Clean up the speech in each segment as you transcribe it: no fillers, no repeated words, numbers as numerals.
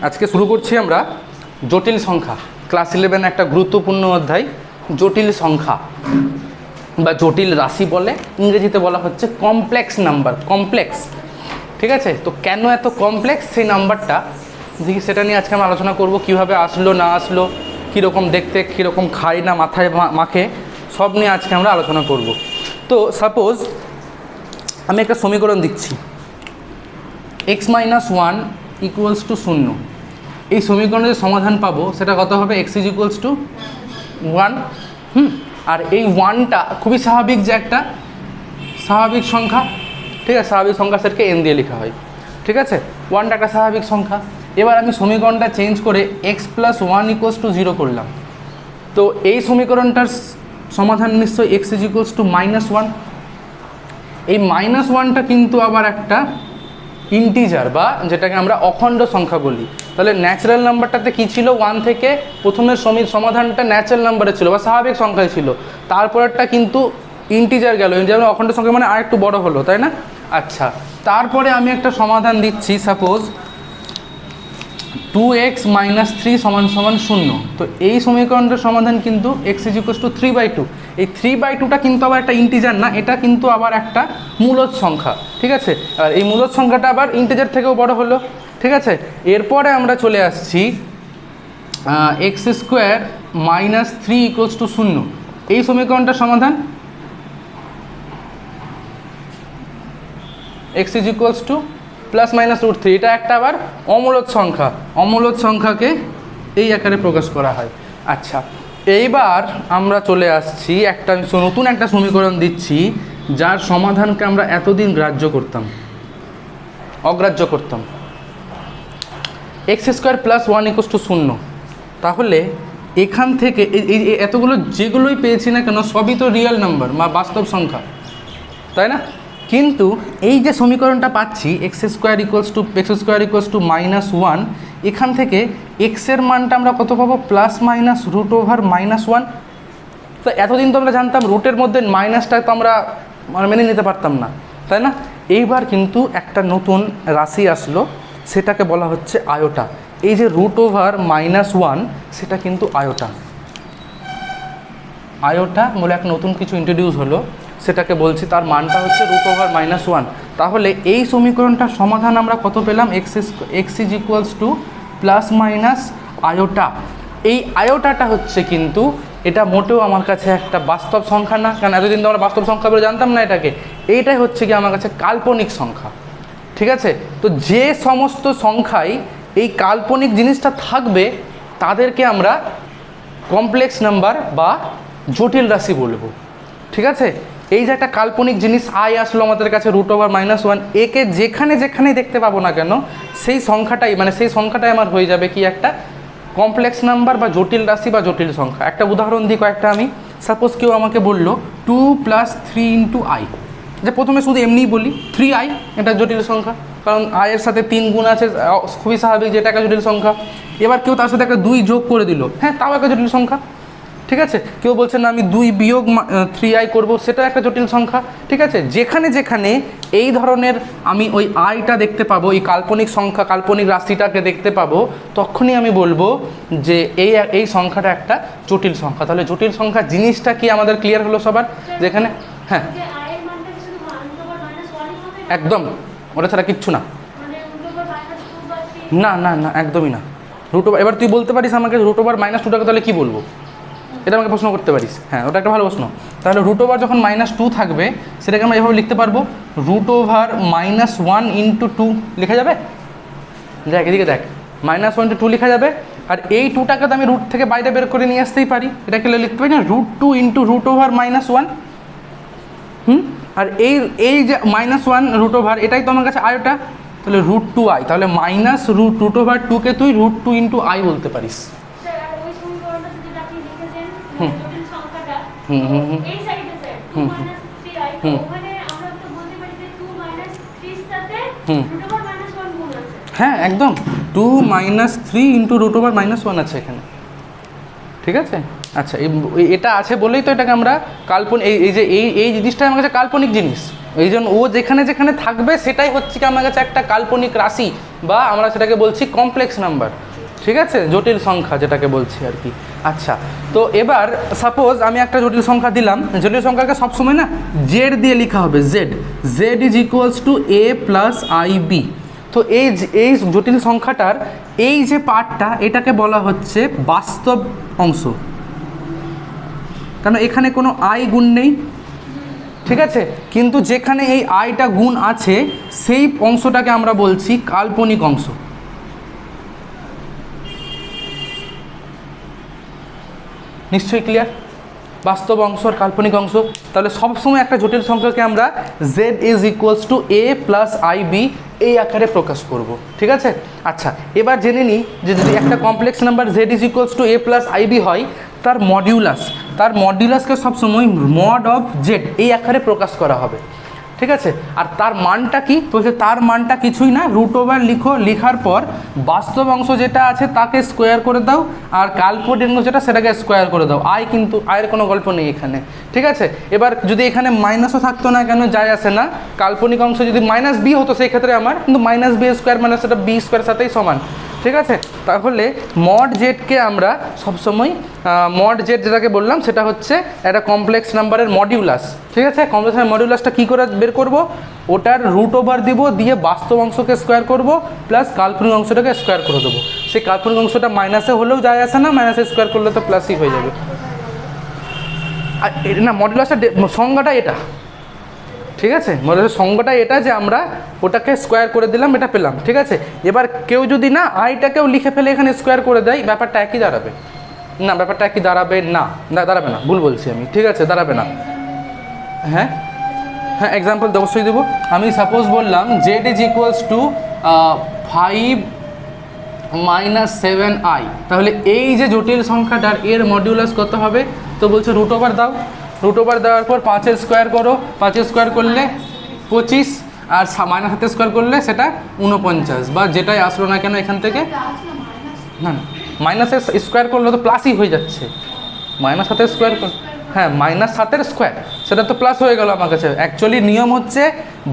আজকে শুরু করছি আমরা জটিল সংখ্যা। ক্লাস 11 একটা গুরুত্বপূর্ণ অধ্যায় জটিল সংখ্যা বা জটিল রাশি বলে, ইংরেজিতে বলা হচ্ছে কমপ্লেক্স নাম্বার। কমপ্লেক্স, ঠিক আছে? তো কেন এত কমপ্লেক্স সেই নাম্বারটা দেখি, সেটা নিয়ে আজকে আমরা আলোচনা করব। কিভাবে আসলো না আসলো, কীরকম দেখতে, কীরকম খায় না মাথায় মাখে, সব নিয়ে আজকে আমরা আলোচনা করব। তো সাপোজ আমি একটা সমীকরণ দিচ্ছি, x - 1 = 0। এই সমীকরণের সমাধান পাবো সেটা কত হবে? x = 1। আর এই 1টা খুবই স্বাভাবিক, যে একটা স্বাভাবিক সংখ্যা, ঠিক আছে? স্বাভাবিক সংখ্যা সেটকে n দিয়ে লেখা হয়, ঠিক আছে? 1টা একটা স্বাভাবিক সংখ্যা। এবার আমি সমীকরণটা চেঞ্জ করে x + 1 = 0 করলাম। তো এই সমীকরণটার সমাধান নিশ্চয়ই x = -1। এই -1টা কিন্তু আবার একটা ইন্টিজার, বা যেটাকে আমরা অখণ্ড সংখ্যা বলি। তাহলে ন্যাচারাল নাম্বারটাতে কী ছিল? 1 থেকে প্রথমের সমাধানটা ন্যাচারাল নাম্বারে ছিল বা স্বাভাবিক সংখ্যায় ছিল, তারপরেরটা কিন্তু ইন্টিজার গেল, যেমন অখণ্ড সংখ্যা মানে আরেকটু বড় হলো, তাই না? আচ্ছা, তারপরে আমি একটা সমাধান দিচ্ছি, সাপোজ 2x - 3 = 0। তো এই সমীকরণটার সমাধান কিন্তু x = 3/2। এই 3/2টা কিন্তু আবার একটা ইন্টিজার না, এটা কিন্তু আবার একটা মূলদ সংখ্যা, ঠিক আছে? আর এই মূলদ সংখ্যাটা আবার ইন্টিজার থেকেও বড় হলো, ঠিক আছে? এরপরে আমরা চলে আসছি x² - 3 = 0। এই সমীকরণটার সমাধান x = +-√3। এটা একটা আবার অমূলদ সংখ্যা। অমূলদ সংখ্যাকে এই আকারে প্রকাশ করা হয়। আচ্ছা, এইবার আমরা চলে আসছি একটা নতুন একটা সমীকরণ দিচ্ছি, যার সমাধানকে আমরা এতদিন অগ্রাহ্য করতাম। x² + 1 = 0। তাহলে এখান থেকে এই এতগুলো যেগুলোই পেয়েছি না কেন, সবই তো রিয়েল নাম্বার বা বাস্তব সংখ্যা, তাই না? কিন্তু এই যে সমীকরণটা পাচ্ছি x² = -1, এখান থেকে x এর মানটা আমরা কত পাবো? +-√1। তো এতদিন তো আমরা জানতাম রুটের মধ্যে মাইনাসটা তো আমরা মেনে নিতে পারতাম না, তাই না? এইবার কিন্তু একটা নতুন রাশি আসলো, সেটাকে বলা হচ্ছে আয়োটা। এই যে √-1 সেটা কিন্তু আয়োটা বলে এক নতুন কিছু ইন্ট্রোডিউস হলো, সেটাকে বলছি, তার মানটা হচ্ছে √-1। তাহলে এই সমীকরণটার সমাধান আমরা কত পেলাম? x = +-iota. এই আয়োটাটা হচ্ছে কিন্তু এটা মোটেও আমার কাছে একটা বাস্তব সংখ্যা না, কারণ এতদিন তো আমরা বাস্তব সংখ্যা বলে জানতাম না এটাকে। এইটাই হচ্ছে কি আমার কাছে কাল্পনিক সংখ্যা, ঠিক আছে? তো যে সমস্ত সংখ্যায় এই কাল্পনিক জিনিসটা থাকবে তাদেরকে আমরা কমপ্লেক্স নাম্বার বা জটিল রাশি বলবো, ঠিক আছে? এই যে একটা কাল্পনিক জিনিস আই আসলো আমাদের কাছে √-1, একে যেখানে যেখানে দেখতে পাবো না কেন, সেই সংখ্যাটাই আমার হয়ে যাবে কি একটা কমপ্লেক্স নাম্বার বা জটিল রাশি বা জটিল সংখ্যা। একটা উদাহরণ দিই কয়েকটা আমি। সাপোজ কেউ আমাকে বললো 2 + 3 × i, যে প্রথমে শুধু এমনিই বলি 3i, এটা জটিল সংখ্যা, কারণ আয়ের সাথে 3 গুণ আছে, খুবই স্বাভাবিক যে এটা একটা জটিল সংখ্যা। এবার কেউ তার সাথে একটা 2 যোগ করে দিল, হ্যাঁ, তাও একটা জটিল সংখ্যা, ঠিক আছে? কেউ বলছে না আমি 2 - 3i করবো, সেটা একটা জটিল সংখ্যা, ঠিক আছে? যেখানে যেখানে এই ধরনের আমি ওই আইটা দেখতে পাবো, এই কাল্পনিক সংখ্যা, কাল্পনিক রাশিটাকে দেখতে পাবো, তখনই আমি বলবো যে এই সংখ্যাটা একটা জটিল সংখ্যা। তাহলে জটিল সংখ্যা জিনিসটা কি আমাদের ক্লিয়ার হলো সবার? যেখানে হ্যাঁ, একদম ওটা ছাড়া কিচ্ছু না, না না না, একদমই না। এবার তুই বলতে পারিস আমাকে √-2টাকে তাহলে কী বলবো, এটা আমাকে প্রশ্ন করতে পারিস। হ্যাঁ, ওটা একটা ভালো প্রশ্ন। তাহলে √ যখন -2 থাকবে, সেটাকে আমরা এভাবে লিখতে পারবো, √-1 × 2 লেখা যাবে। দেখ এদিকে, দেখ, -1 × 2 লেখা যাবে। আর এই 2টাকে তো আমি রুট থেকে বাইরে বের করে নিয়ে আসতেই পারি, এটাকে লিখতে পারি না √2 × √-1। আর এই যে -1 √, এটাই তো আমার কাছে আয়োটা, তাহলে √2i। তাহলে -√2কে তুই √2 × i বলতে পারিস। হ্যাঁ, একদম 2 - 3 × √-1 আছে এখানে, ঠিক আছে? আচ্ছা, এটা আছে বলেই তো এটাকে আমরা কাল্পনিক, এই যে এই জিনিসটাই আমার কাছে কাল্পনিক জিনিস। এই জন্য ও যেখানে যেখানে থাকবে সেটাই হচ্ছে কি আমার কাছে একটা কাল্পনিক রাশি বা আমরা সেটাকে বলছি কমপ্লেক্স নাম্বার, ঠিক আছে, জটিল সংখ্যা যেটাকে বলছি আর কি। আচ্ছা, তো এবার সাপোজ আমি একটা জটিল সংখ্যা দিলাম, জটিল সংখ্যাকে সবসময় না জেড দিয়ে লেখা হবে, Z is equals to A plus I B. তো এই জটিল সংখ্যাটার এই যে পার্টটা, এটাকে বলা হচ্ছে বাস্তব অংশ, কারণ এখানে কোনো আই গুণ নেই, ঠিক আছে, কিন্তু যেখানে এই আইটা গুণ আছে সেই অংশটাকে আমরা বলছি কাল্পনিক অংশ। নিশ্চয়ই ক্লিয়ার? বাস্তব অংশ আর কাল্পনিক অংশ। তাহলে সবসময় একটা জটিল সংখ্যাকে আমরা Z is equals to A plus I B এই আকারে প্রকাশ করব, ঠিক আছে। আচ্ছা, এবার জেনে নিই যে যদি একটা complex number Z is equals to A plus I B হয়, তার মডিউলাসকে সবসময় মড অফ জেড এই আকারে প্রকাশ করা হবে, ঠিক আছে। আর তার মানটা কি বলছে? তার মানটা কিছুই না, রুট ওভার লেখার পর বাস্তব অংশ যেটা আছে তাকে স্কোয়ার করে দাও, আর কাল্পনিক অংশ যেটা সেটাকে স্কোয়ার করে দাও। কিন্তু আয়ের কোনো গল্প নেই এখানে, ঠিক আছে। এবার যদি এখানে মাইনাসও থাকতো না কেন, যায় আসে না, কাল্পনিক অংশ যদি মাইনাস বি হতো সেই ক্ষেত্রে আমার কিন্তু মাইনাস বি স্কোয়ার মানে সেটা বি স্কোয়ার সাথেই সমান, ঠিক আছে। তাহলে মড জেডকে আমরা সবসময় মড জেড যেটাকে বললাম সেটা হচ্ছে একটা কমপ্লেক্স নাম্বারের মডিউলাস, ঠিক আছে। কমপ্লেক্স নাম্বারের মডিউলাসটা কী করে বের করব? ওটার রুট ওভার দিব, দিয়ে বাস্তব অংশকে স্কোয়ার করব, প্লাস কাল্পনিক অংশটাকে স্কোয়ার করে দেবো। সেই কাল্পনিক অংশটা মাইনাসে হলেও যায় আসে না, মাইনাসে স্কোয়ার করলে তো প্লাসই হয়ে যাবে। আর না, মডিউলাসটা সংজ্ঞাটা এটা, ঠিক আছে, মডিউলাসের সংজ্ঞাটা এটা যে আমরা ওটাকে স্কোয়ার করে দিলাম, এটা পেলাম, ঠিক আছে। এবার কেউ যদি না আইটাকেও লিখে ফেলে এখানে স্কোয়ার করে দেয়, ব্যাপারটা একই দাঁড়াবে না, ব্যাপারটা একই দাঁড়াবে না, দাঁড়াবে না, ভুল বলছি আমি, ঠিক আছে, দাঁড়াবে না। হ্যাঁ হ্যাঁ, এক্সাম্পল অবশ্যই দেবো। আমি সাপোজ বললাম Z is equals two 5 minus 7i, তাহলে এই যে জটিল সংখ্যাটার এর মডিউলাস কত হবে? তো বলছে রুট ওভার দাও, রুট ওভার দেওয়ার পর 5 স্কোয়ার করো, 5 স্কোয়ার করলে 25, আর মাইনাস 7 স্কোয়ার করলে সেটা 49, বা যেটাই আসলো না কেন এখান থেকে, না না মাইনাস স্কোয়ার করলে তো প্লাসই হয়ে যাচ্ছে, মাইনাস 7 স্কোয়ার, হ্যাঁ মাইনাস 7 স্কোয়ার, সেটা তো প্লাস হয়ে গেল আমার কাছে। অ্যাকচুয়ালি নিয়ম হচ্ছে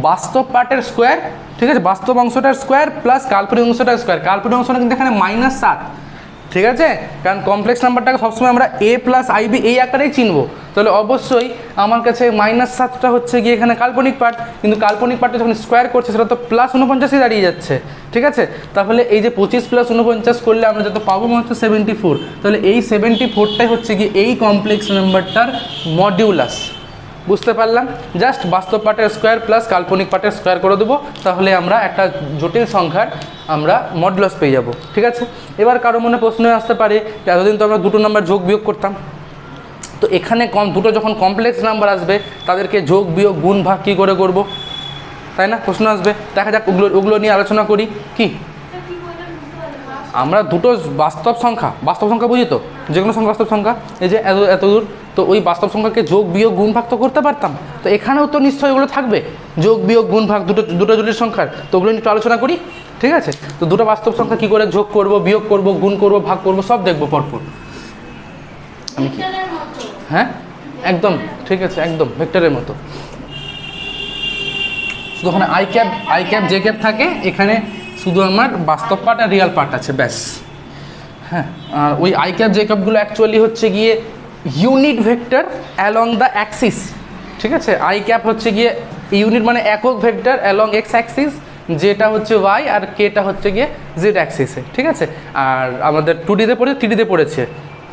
বাস্তব পার্টের স্কোয়ার, ঠিক আছে, বাস্তব অংশটার স্কোয়ার প্লাস কাল্পনিক অংশটার স্কোয়ার। কাল্পনিক অংশটা কিন্তু এখানে -7, ঠিক আছে, কারণ কমপ্লেক্স নাম্বারটাকে সবসময় আমরা এ প্লাস আইবি এই আকারেই চিনবো। তাহলে অবশ্যই আমার কাছে -7টা হচ্ছে গিয়ে এখানে কাল্পনিক পার্ট, কিন্তু কাল্পনিক পার্টটা যখন স্কোয়ার করছে সেটা তো +49ই দাঁড়িয়ে যাচ্ছে, ঠিক আছে। তাহলে এই যে 25 + 49 করলে আমরা যত পাবো মাত্র 74, তাহলে এই 74টাই হচ্ছে গিয়ে এই কমপ্লেক্স নাম্বারটার মডিউলাস। বুঝতে পারলাম? জাস্ট বাস্তব পার্টের স্কোয়ার প্লাস কাল্পনিক পার্টের স্কোয়ার করে দেবো, তাহলে আমরা একটা জটিল সংখ্যার আমরা মডুলাস পেয়ে যাব, ঠিক আছে। এবার কারো মনে প্রশ্ন আসতে পারে এতদিন তো আমরা দুটো নাম্বার যোগ বিয়োগ করতাম, তো এখানে দুটো যখন কমপ্লেক্স নাম্বার আসবে তাদেরকে যোগ বিয়োগ গুণ ভাগ কী করে করব, তাই না? প্রশ্ন আসবে, দেখা যাক ওগুলো নিয়ে আলোচনা করি। কি আমরা দুটো বাস্তব সংখ্যা বুঝি তো, যে কোনো সংখ্যা বাস্তব সংখ্যা, এই যে এত দূর, তো ওই বাস্তব সংখ্যাকে যোগ বিয়োগ গুণ ভাগ তো করতে পারতাম, তো এখানেও তো নিশ্চয়ই ওগুলো থাকবে, যোগ বিয়োগ গুণ ভাগ দুটো জটিল সংখ্যার, তো ওগুলো নিয়ে একটু আলোচনা করি, ঠিক আছে। তো দুটো বাস্তব সংখ্যা কী করে যোগ করব, বিয়োগ করব, গুণ করব, ভাগ করব, সব দেখবো পরপর। আমি কি, হ্যাঁ একদম ঠিক আছে, একদম ভেক্টরের মতো, শুধু ওখানে আই ক্যাপ জে ক্যাপ থাকে, এখানে শুধু আমার বাস্তব পার্ট আর রিয়াল পার্ট আছে, ব্যাস। হ্যাঁ, আর ওই আই ক্যাপ জে ক্যাপগুলো অ্যাকচুয়ালি হচ্ছে গিয়ে unit vector along the Axis, ঠিক আছে। আই ক্যাপ হচ্ছে গিয়ে ইউনিট মানে একক ভেক্টর অ্যালং এক্স অ্যাক্সিস, যেটা হচ্ছে ওয়াই আর কেটা হচ্ছে গিয়ে জেড অ্যাক্সিসে, ঠিক আছে। আর আমাদের 2Dতে পড়েছে, 3Dতে পড়েছে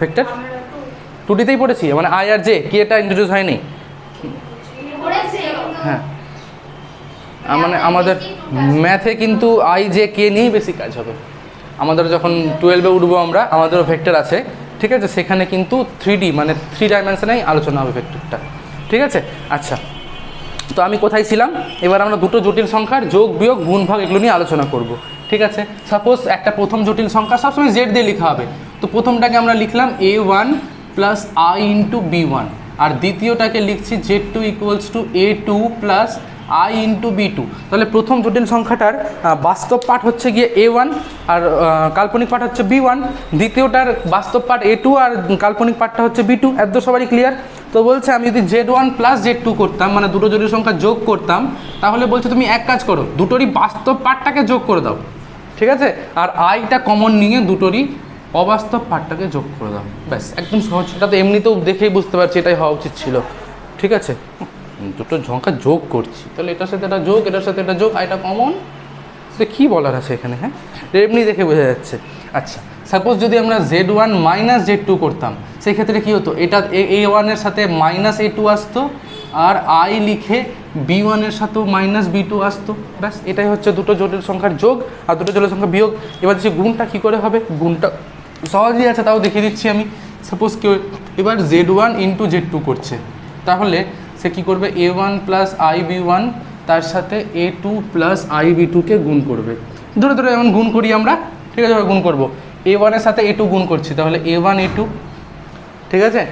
ভেক্টর, 2Dতেই পড়েছি, মানে আই আর জে, কেটা ইন্ট্রোডিউস হয়নি। হ্যাঁ, মানে আমাদের ম্যাথে কিন্তু আই জে কে নিয়েই বেশি কাজ হবে। আমাদের যখন 12-এ উঠবো আমরা, আমাদেরও ভেক্টর আছে, ঠিক আছে, সেখানে কিন্তু 3D মানে 3 ডাইমেনশনেই আলোচনা হবে ভেক্টরটা, ঠিক আছে। আচ্ছা, তো আমি কোথায় ছিলাম? এবার আমরা দুটো জটিল সংখ্যার যোগ বিয়োগ গুণ ভাগ এগুলো নিয়ে আলোচনা করব, ঠিক আছে। সাপোজ একটা প্রথম জটিল সংখ্যা সবসময় জেড দিয়ে লেখা হবে, তো প্রথমটাকে আমরা লিখলাম a1 + i × b1, আর দ্বিতীয়টাকে লিখছি z2 = a2 + i × b2। তাহলে প্রথম জটিল সংখ্যাটার বাস্তব পার্ট হচ্ছে গিয়ে a1 আর কাল্পনিক পার্ট হচ্ছে b1, দ্বিতীয়টার বাস্তব পার্ট a2 আর কাল্পনিক পার্টটা হচ্ছে b2। এত সবারই ক্লিয়ার? তো বলছে আমি যদি z1 + z2 করতাম, মানে দুটো জটিল সংখ্যা যোগ করতাম, তাহলে বলছে তুমি এক কাজ করো, দুটোরই বাস্তব পার্টটাকে যোগ করে দাও, ঠিক আছে, আর আইটা কমন নিয়ে দুটোরই অবাস্তব পার্টটাকে যোগ করে দাও, ব্যাস একদম সহজ। এটা তো এমনিতেও দেখেই বুঝতে পারছি এটাই হওয়া উচিত ছিল। ঠিক আছে, দুটো সংখ্যা যোগ করছি, তাহলে এটার সাথে এটা যোগ, এটার সাথে এটা যোগ, আইটা কমন, তো কী বলার আছে এখানে? হ্যাঁ, এমনি দেখে বোঝা যাচ্ছে। আচ্ছা, সাপোজ যদি আমরা Z1 মাইনাস Z2 করতাম, সেই ক্ষেত্রে কী হতো? এটা A1-এর সাথে মাইনাস A2 আসতো, আর আই লিখে B1-এর সাথেও মাইনাস B2 আসতো, ব্যাস এটাই হচ্ছে দুটো জটিল সংখ্যার যোগ আর দুটো জটিল সংখ্যা বিয়োগ। এবার যে গুণটা কী করে হবে? গুণটা সহজই আছে, তাও দেখিয়ে দিচ্ছি আমি। সাপোজ কেউ এবার Z1 ইন্টু Z2 করছে, তাহলে সে কী করবে? A1 প্লাস IB1 তার সাথে A2 প্লাস IB2-কে গুণ করবে। ধরে ধরে এমন গুণ করি আমরা, ঠিক আছে, গুণ করবো। A1-এর সাথে A2 গুণ করছি, তাহলে A1 A2, ঠিক আছে।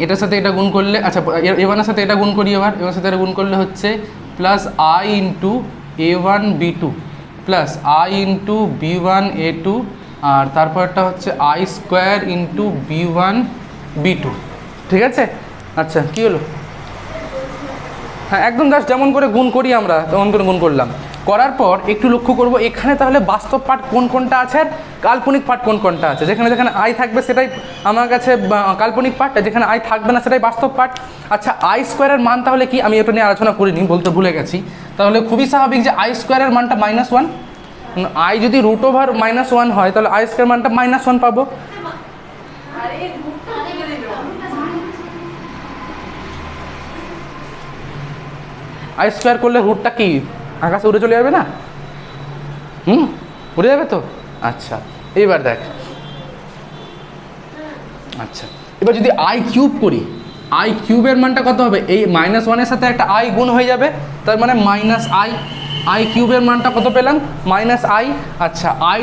এটার সাথে এটা গুণ করলে, আচ্ছা A1-এর সাথে এটা গুণ করি, এবার সাথে এটা গুণ করলে হচ্ছে plus I into A1 B2 plus I into B1 A2, আর তারপরটা হচ্ছে I square into B1 B2, ঠিক আছে। আচ্ছা, কী হলো? হ্যাঁ, একদম জাস্ট যেমন করে গুণ করি আমরা তেমন করে গুণ করলাম। করার পর একটু লক্ষ্য করব এখানে তাহলে বাস্তব পার্ট কোন কোনটা আছে আর কাল্পনিক পার্ট কোন কোনটা আছে। যেখানে যেখানে আই থাকবে সেটাই আমার কাছে কাল্পনিক পার্ট, যেখানে আই থাকবে না সেটাই বাস্তব পার্ট। আচ্ছা, আই স্কোয়ারের মান তাহলে কি? আমি এটা নিয়ে আলোচনা করিনি, বলতে ভুলে গেছি। তাহলে খুবই স্বাভাবিক যে আই স্কোয়ারের মানটা -1। আই যদি √(-1) হয় তাহলে আই স্কোয়ার মানটা -1 পাবো। আই স্কোয়ার করলে রুটটা কি আকাশে উড়ে চলে যাবে না? উড়ে যাবে তো। আচ্ছা, এইবার দেখ, আচ্ছা এবার যদি আই কিউব করি, আই কিউবের মানটা কত হবে? এই -1-এর সাথে একটা আই গুণ হয়ে যাবে, তার মানে -i। আই কিউবের মানটা কত পেলাম? -i। আচ্ছা, I⁴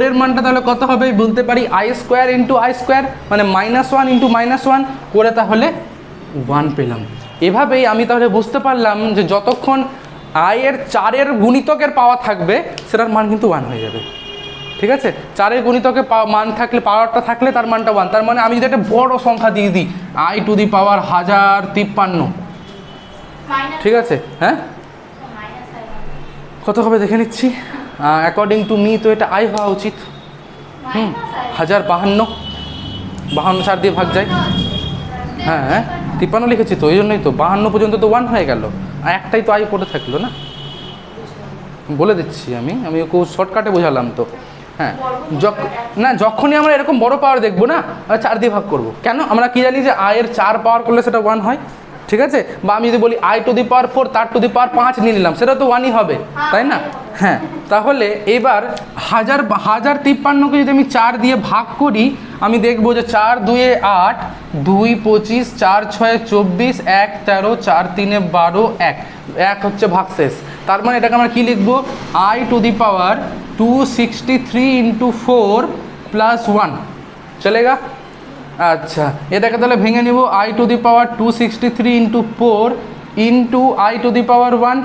এর মানটা তাহলে কত হবে? বলতে পারি I square into I square, মানে -1 ইন্টু -1 করে তাহলে 1 পেলাম। এভাবেই আমি তাহলে বুঝতে পারলাম যে যতক্ষণ আই-এর 4-এর গুণিতকের পাওয়া থাকবে সেটার মান কিন্তু 1 হয়ে যাবে। ঠিক আছে, 4-এর গুণিতকে মান থাকলে, পাওয়ারটা থাকলে তার মানটা 1। তার মানে আমি যদি একটা বড় সংখ্যা দিয়ে দিই I⁻1053, ঠিক আছে, হ্যাঁ কত হবে দেখে নিচ্ছি। অ্যাকর্ডিং টু মি তো এটা আই হওয়া উচিত। 1052, 52 4 দিয়ে ভাগ যায়। হ্যাঁ 53 লিখেছি তো, ওই জন্যই তো 52 পর্যন্ত তো 1 হয়ে গেল, আর একটাই তো আই পড়ে থাকলো না। বলে দিচ্ছি আমি খুব শর্টকাটে বোঝালাম তো। হ্যাঁ, যখনই আমরা এরকম বড় পাওয়ার দেখবো না, 4 দিয়ে ভাগ করবো। কেন? আমরা কি জানি যে আয়ের 4 পাওয়ার করলে সেটা 1 হয়, ঠিক আছে। বা আমি যদি বলি I⁴ তার ⁵ নিয়ে নিলাম, সেটা তো 1ই হবে, তাই না? হ্যাঁ, তাহলে এবার 1053কে যদি আমি 4 দিয়ে ভাগ করি, আমি দেখবো যে 4 2 8, 2 25, 4 6 24, 1 13, 4 3 12, 1 হচ্ছে ভাগশেষ। তার মানে এটাকে আমরা কী লিখবো? I⁴ 263 × 4 + 1 চলেগা। আচ্ছা, এটাকে তাহলে ভেঙে নিব, I⁴ 263 × 4 × I⁴ 1,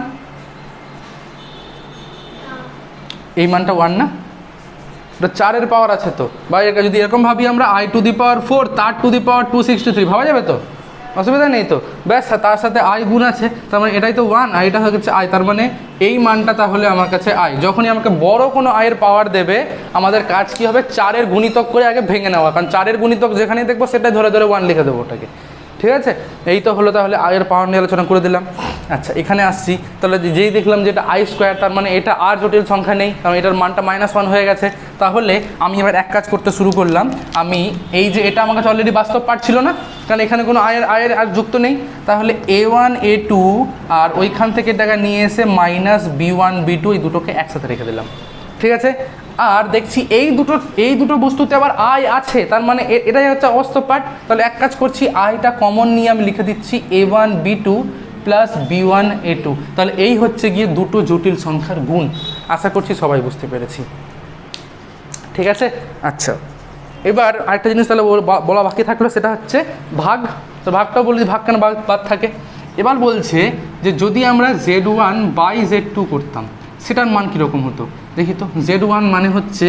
এই মানটা 1 না? ওটা 4-এর পাওয়ার আছে তো। বা যদি এরকম ভাবি আমরা I⁴ তার ⁴ 263, ভাবা যাবে তো, অসুবিধা নেই তো। ব্যাস, তার সাথে আই গুণ আছে, তার মানে এটাই তো 1 আর এটা হচ্ছে আই। তার মানে এই মানটা তাহলে আমার কাছে আই। যখনই আমাকে বড় কোনো আয়ের পাওয়ার দেবে, আমাদের কাজ কি হবে? 4-এর গুণিতক করে আগে ভেঙে নেওয়া, কারণ 4-এর গুণিতক যেখানেই দেখবো সেটাই ধরে ধরে 1 লিখে দেবো ওটাকে, ঠিক আছে। এই তো হলো তাহলে আয়ের পাওয়ার নিয়ে আলোচনা করে দিলাম। আচ্ছা, এখানে আসছি, তাহলে যেই দেখলাম যে এটা আই স্কোয়ার, তার মানে এটা আর জটিল সংখ্যা নেই, কারণ এটার মানটা -1 হয়ে গেছে। তাহলে আমি এবার এক কাজ করতে শুরু করলাম, আমি এই যে এটা আমার কাছে অলরেডি বাস্তব পার্ট ছিল না, কারণ এখানে কোনো আয়ের আর যুক্ত নেই, তাহলে A1 A2 আর ওইখান থেকে টাকা নিয়ে এসে -B1 B2 এই দুটোকে একসাথে রেখে দিলাম, ঠিক আছে। আর দেখছি এই দুটো বস্তুতে আবার আই আছে, তার মানে এটাই হচ্ছে অবাস্তব পার্ট। তাহলে এক কাজ করছি, আইটা কমন নিয়ে আমি লিখে দিচ্ছি A1 B2 + B1 A2। তাহলে এই হচ্ছে গিয়ে দুটো জটিল সংখ্যার গুণ। আশা করছি সবাই বুঝতে পেরেছি, ঠিক আছে। আচ্ছা, এবার আরেকটা জিনিস তাহলে বলা বাকি থাকলো, সেটা হচ্ছে ভাগ। তো ভাগটাও বলি, ভাগ কেন বাদ থাকে। এবার বলছে যে যদি আমরা Z1/Z2 করতাম, সেটার মান কীরকম হতো দেখি তো। Z1 মানে হচ্ছে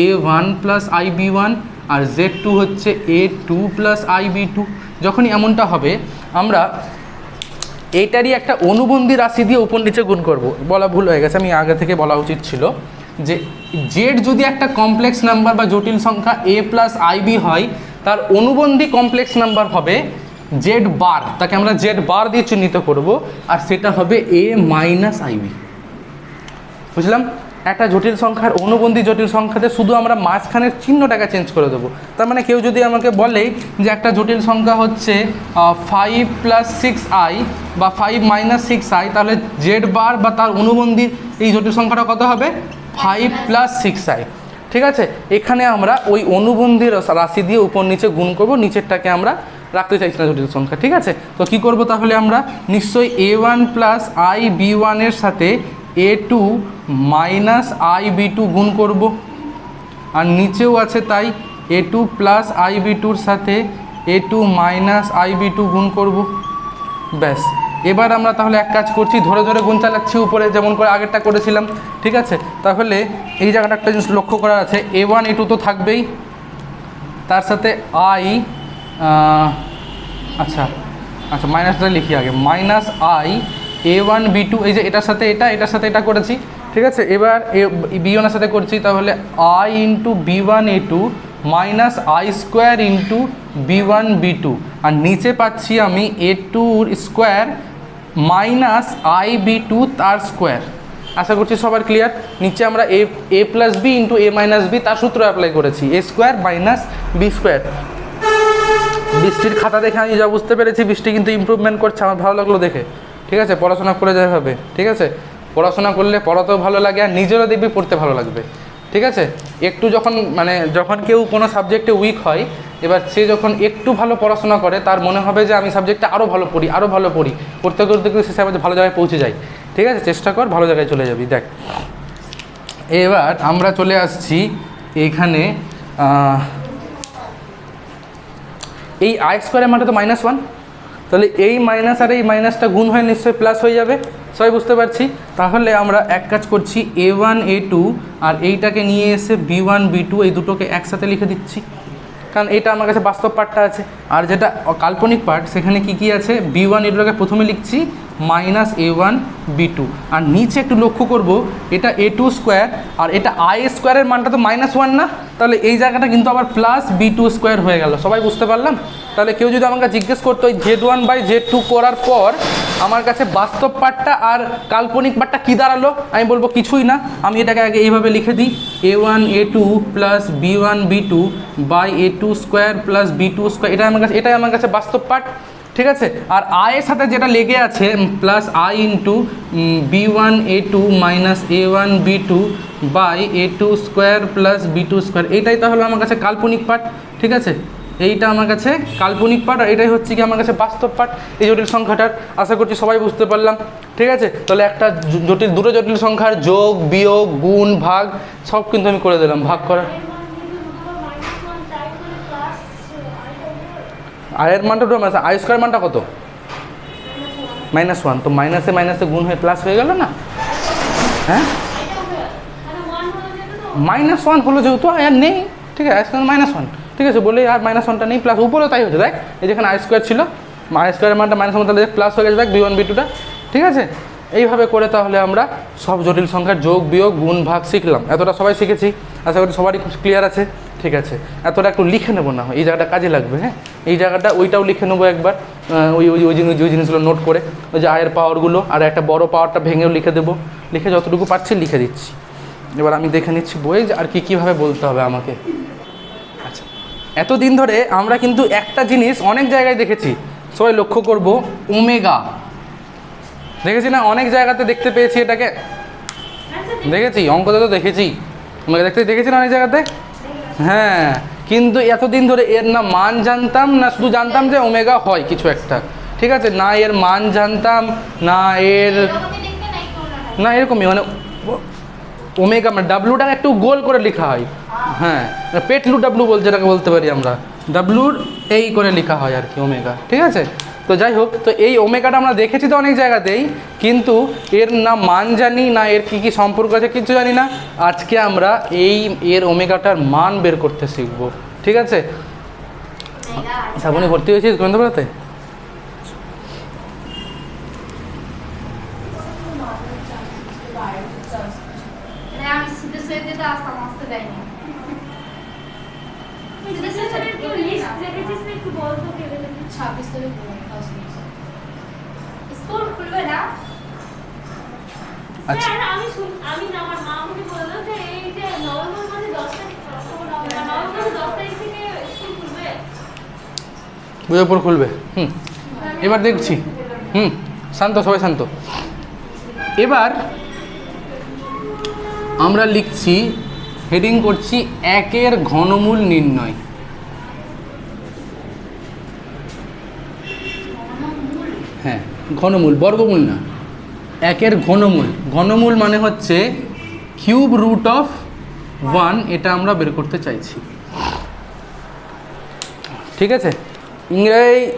A1 + IB1 আর Z2 হচ্ছে A2 + IB2। যখনই এমনটা হবে, আমরা এইটারই একটা অনুবন্ধী রাশি দিয়ে উপর নিচে গুণ করব। বলা ভুল হয়ে গেছে, আমি আগে থেকে বলা উচিত ছিল। যে জেড যদি একটা কমপ্লেক্স নাম্বার বা জটিল সংখ্যা এ প্লাস আইবি হয়, তার অনুবন্ধী কমপ্লেক্স নাম্বার হবে জেড বার, তাকে আমরা জেড বার দিয়ে চিহ্নিত করব, আর সেটা হবে এ মাইনাস আইবি। বুঝলাম? একটা জটিল সংখ্যার অনুবন্ধী জটিল সংখ্যাতে শুধু আমরা মাঝখানের চিহ্নটাকে চেঞ্জ করে দেবো। তার মানে কেউ যদি আমাকে বলে যে একটা জটিল সংখ্যা হচ্ছে 5 + 6i বা 5 - 6i, তাহলে জেড বার বা তার অনুবন্ধী এই জটিল সংখ্যাটা কত হবে? 5 + 6i। ঠিক আছে, এখানে আমরা ওই অনুবন্ধী রাশি দিয়ে উপর নিচে গুণ করব, নিচেরটাকে আমরা রাখতে চাইছি না জটিল সংখ্যা। ঠিক আছে, তো কী করব তাহলে আমরা? নিশ্চয়ই a1 + ib1 এর সাথে a2 - ib2 গুণ করব, আর নিচেও আছে তাই a2 + ib2 সাথে a2 - ib2 গুণ করব। ব্যাস, এবার আমরা তাহলে এক কাজ করছি, ধরে ধরে গুণ চালাচ্ছি উপরে, যেমন করে আগেরটা করেছিলাম। ঠিক আছে, তাহলে এই জায়গাটা একটা জিনিস লক্ষ্য করা আছে, a1 a2 তো থাকবেই, তার সাথে i আচ্ছা মাইনাসটা লিখি আগে, -i a1 b2, এই যে এটার সাথে এটার সাথে এটা করেছি। ঠিক আছে, এবার b1 এর সাথে করছি, তাহলে i × b1 a2 -i² × b1 b2, আর নিচে পাচ্ছি আমি a2 স্কোয়ার -ib2 তার স্কোয়ার। আশা করছি সবার ক্লিয়ার। নিচে আমরা a + b × a - b তার সূত্র অ্যাপ্লাই করেছি, a² - b²। বৃষ্টির খাতা দেখে আমি যা বুঝতে পেরেছি, বৃষ্টি কিন্তু ইমপ্রুভমেন্ট করছে, আমার ভালো লাগলো দেখে। ঠিক আছে, পড়াশোনা করে যাওয়া হবে। ঠিক আছে, পড়াশোনা করলে পড়াতেও ভালো লাগে, আর নিজেরও দেখবি পড়তে ভালো লাগবে। ঠিক আছে, একটু যখন কেউ কোনো সাবজেক্টে উইক হয়, এবার সে যখন একটু ভালো পড়াশোনা করে, তার মনে হবে যে আমি সাবজেক্টটা আরও ভালো পড়ি করতে করতে কিন্তু সে ভালো জায়গায় পৌঁছে যায়। ঠিক আছে, চেষ্টা কর, ভালো জায়গায় চলে যাবি। দেখ, এবার আমরা চলে আসছি এইখানে, এই i² মানটা তো -1, তাহলে এই মাইনাস আর এই মাইনাসটা গুণ হয়ে নিশ্চয়ই প্লাস হয়ে যাবে, সবাই বুঝতে পারছি। তাহলে আমরা এক কাজ করছি, a1 a2 আর এইটাকে নিয়ে এসে b1 b2 এই দুটোকে একসাথে লিখে দিচ্ছি, কারণ এটা আমার কাছে বাস্তব পার্টটা আছে। আর যেটা কাল্পনিক পার্ট, সেখানে কি আছে, b1 এটাকে প্রথমে লিখছি -a1 b2, আর নিচে একটু লক্ষ্য করব, এটা a2² আর এটা i² এর মানটা তো -1 না, তাহলে এই জায়গাটা কিন্তু আবার +b2² হয়ে গেল। সবাই বুঝতে পারলাম? তাহলে কেউ যদি আমাকে জিজ্ঞেস করতো ওই z1/z2 করার পর আমার কাছে বাস্তব পার্টটা আর কাল্পনিক পার্টটা কী দাঁড়ালো, আমি বলবো কিছুই না। আমি এটাকে আগে এইভাবে লিখে দিই, a1 a2 + b1 b2 a2² + b2², এটাই আমার কাছে বাস্তব পার্ট। ঠিক আছে, আর এর সাথে যেটা লেগে আছে +i × b1 a2 - a1 b2 a2² + b2², এইটাই তাহলে আমার কাছে কাল্পনিক পার্ট। ঠিক আছে, এইটা আমার কাছে কাল্পনিক পার্ট, আর এটাই হচ্ছে কি আমার কাছে বাস্তব পার্ট এই জটিল সংখ্যাটার। আশা করছি সবাই বুঝতে পারলাম। ঠিক আছে, তাহলে একটা দুটো জটিল সংখ্যার যোগ বিয়োগ গুণ ভাগ সব কিন্তু আমি করে দিলাম। ভাগ করা আয়ের মানটা i² মানটা কত? -1, তো মাইনাসে মাইনাসে গুণ হয়ে প্লাস হয়ে গেল না? হ্যাঁ, -1 হলো যেহেতু আর নেই। ঠিক আছে, -1, ঠিক আছে বলে আর -1টা নেই, প্লাস উপরেও তাই হচ্ছে। দেখ, এই যেখানে i² ছিল, i² মানটা -1 তাহলে প্লাস হয়ে গেছে, দেখ b1 b2টা। ঠিক আছে, এইভাবে করে তাহলে আমরা সব জটিল সংখ্যার যোগ বিয়োগ গুণ ভাগ শিখলাম। এতটা সবাই শিখেছি, আশা করি সবারই খুব ক্লিয়ার আছে। ঠিক আছে, এতটা একটু লিখে নেবো না, এই জায়গাটা কাজে লাগবে। হ্যাঁ, এই জায়গাটা ওইটাও লিখে নেবো একবার, ওই জিনিসগুলো নোট করে, ওই যে আয়ের পাওয়ারগুলো, আর একটা বড় পাওয়ারটা ভেঙেও লিখে দেবো। লিখে যতটুকু পারছি লিখে দিচ্ছি। এবার আমি দেখে নিচ্ছি বইয়ে আর কীভাবে বলতে হবে আমাকে। আচ্ছা, এতদিন ধরে আমরা কিন্তু একটা জিনিস অনেক জায়গায় দেখেছি, সবাই লক্ষ্য করব, ওমেগা দেখেছি না? অনেক জায়গাতে দেখতে পেয়েছি এটাকে, দেখেছি অঙ্কতে তো দেখেছি, ওমেগা দেখেছি না অনেক জায়গাতে। হ্যাঁ, কিন্তু এতদিন ধরে এর না মান জানতাম, না শুধু জানতাম যে ওমেগা হয় কিছু একটা। ঠিক আছে, না এর মান জানতাম, না এরকমই, মানে ওমেগা মানে ডাব্লুটা একটু গোল করে লেখা হয়। হ্যাঁ, পেটলু ডাব্লু যেটাকে বলতে পারি আমরা, ডাব্লুর এই করে লেখা হয় আর কি, ওমেগা। ঠিক আছে, তো যাই হোক, তো এই ওমেগাটা আমরা দেখেছি তো অনেক জায়গাতেই, কিন্তু এর না মান জানি, না এর কী সম্পর্ক আছে কিছু জানি না। আজকে আমরা এর ওমেগাটার মান বের করতে শিখব। ঠিক আছে, শ্রাবণী ভর্তি হয়েছিস গ্রন্থমেলাতে? আচ্ছা পুজোর পর খুলবে। এবার দেখছি। শান্ত, সবাই শান্ত। এবার আমরা লিখছি, হেডিং করছি একের ঘনমূল নির্ণয়। হ্যাঁ, ঘনমূল, বর্গমূল না, একের ঘনমূল। ঘনমূল মানে হচ্ছে কিউব রুট অফ 1, এটা আমরা বের করতে চাইছি। ঠিক আছে,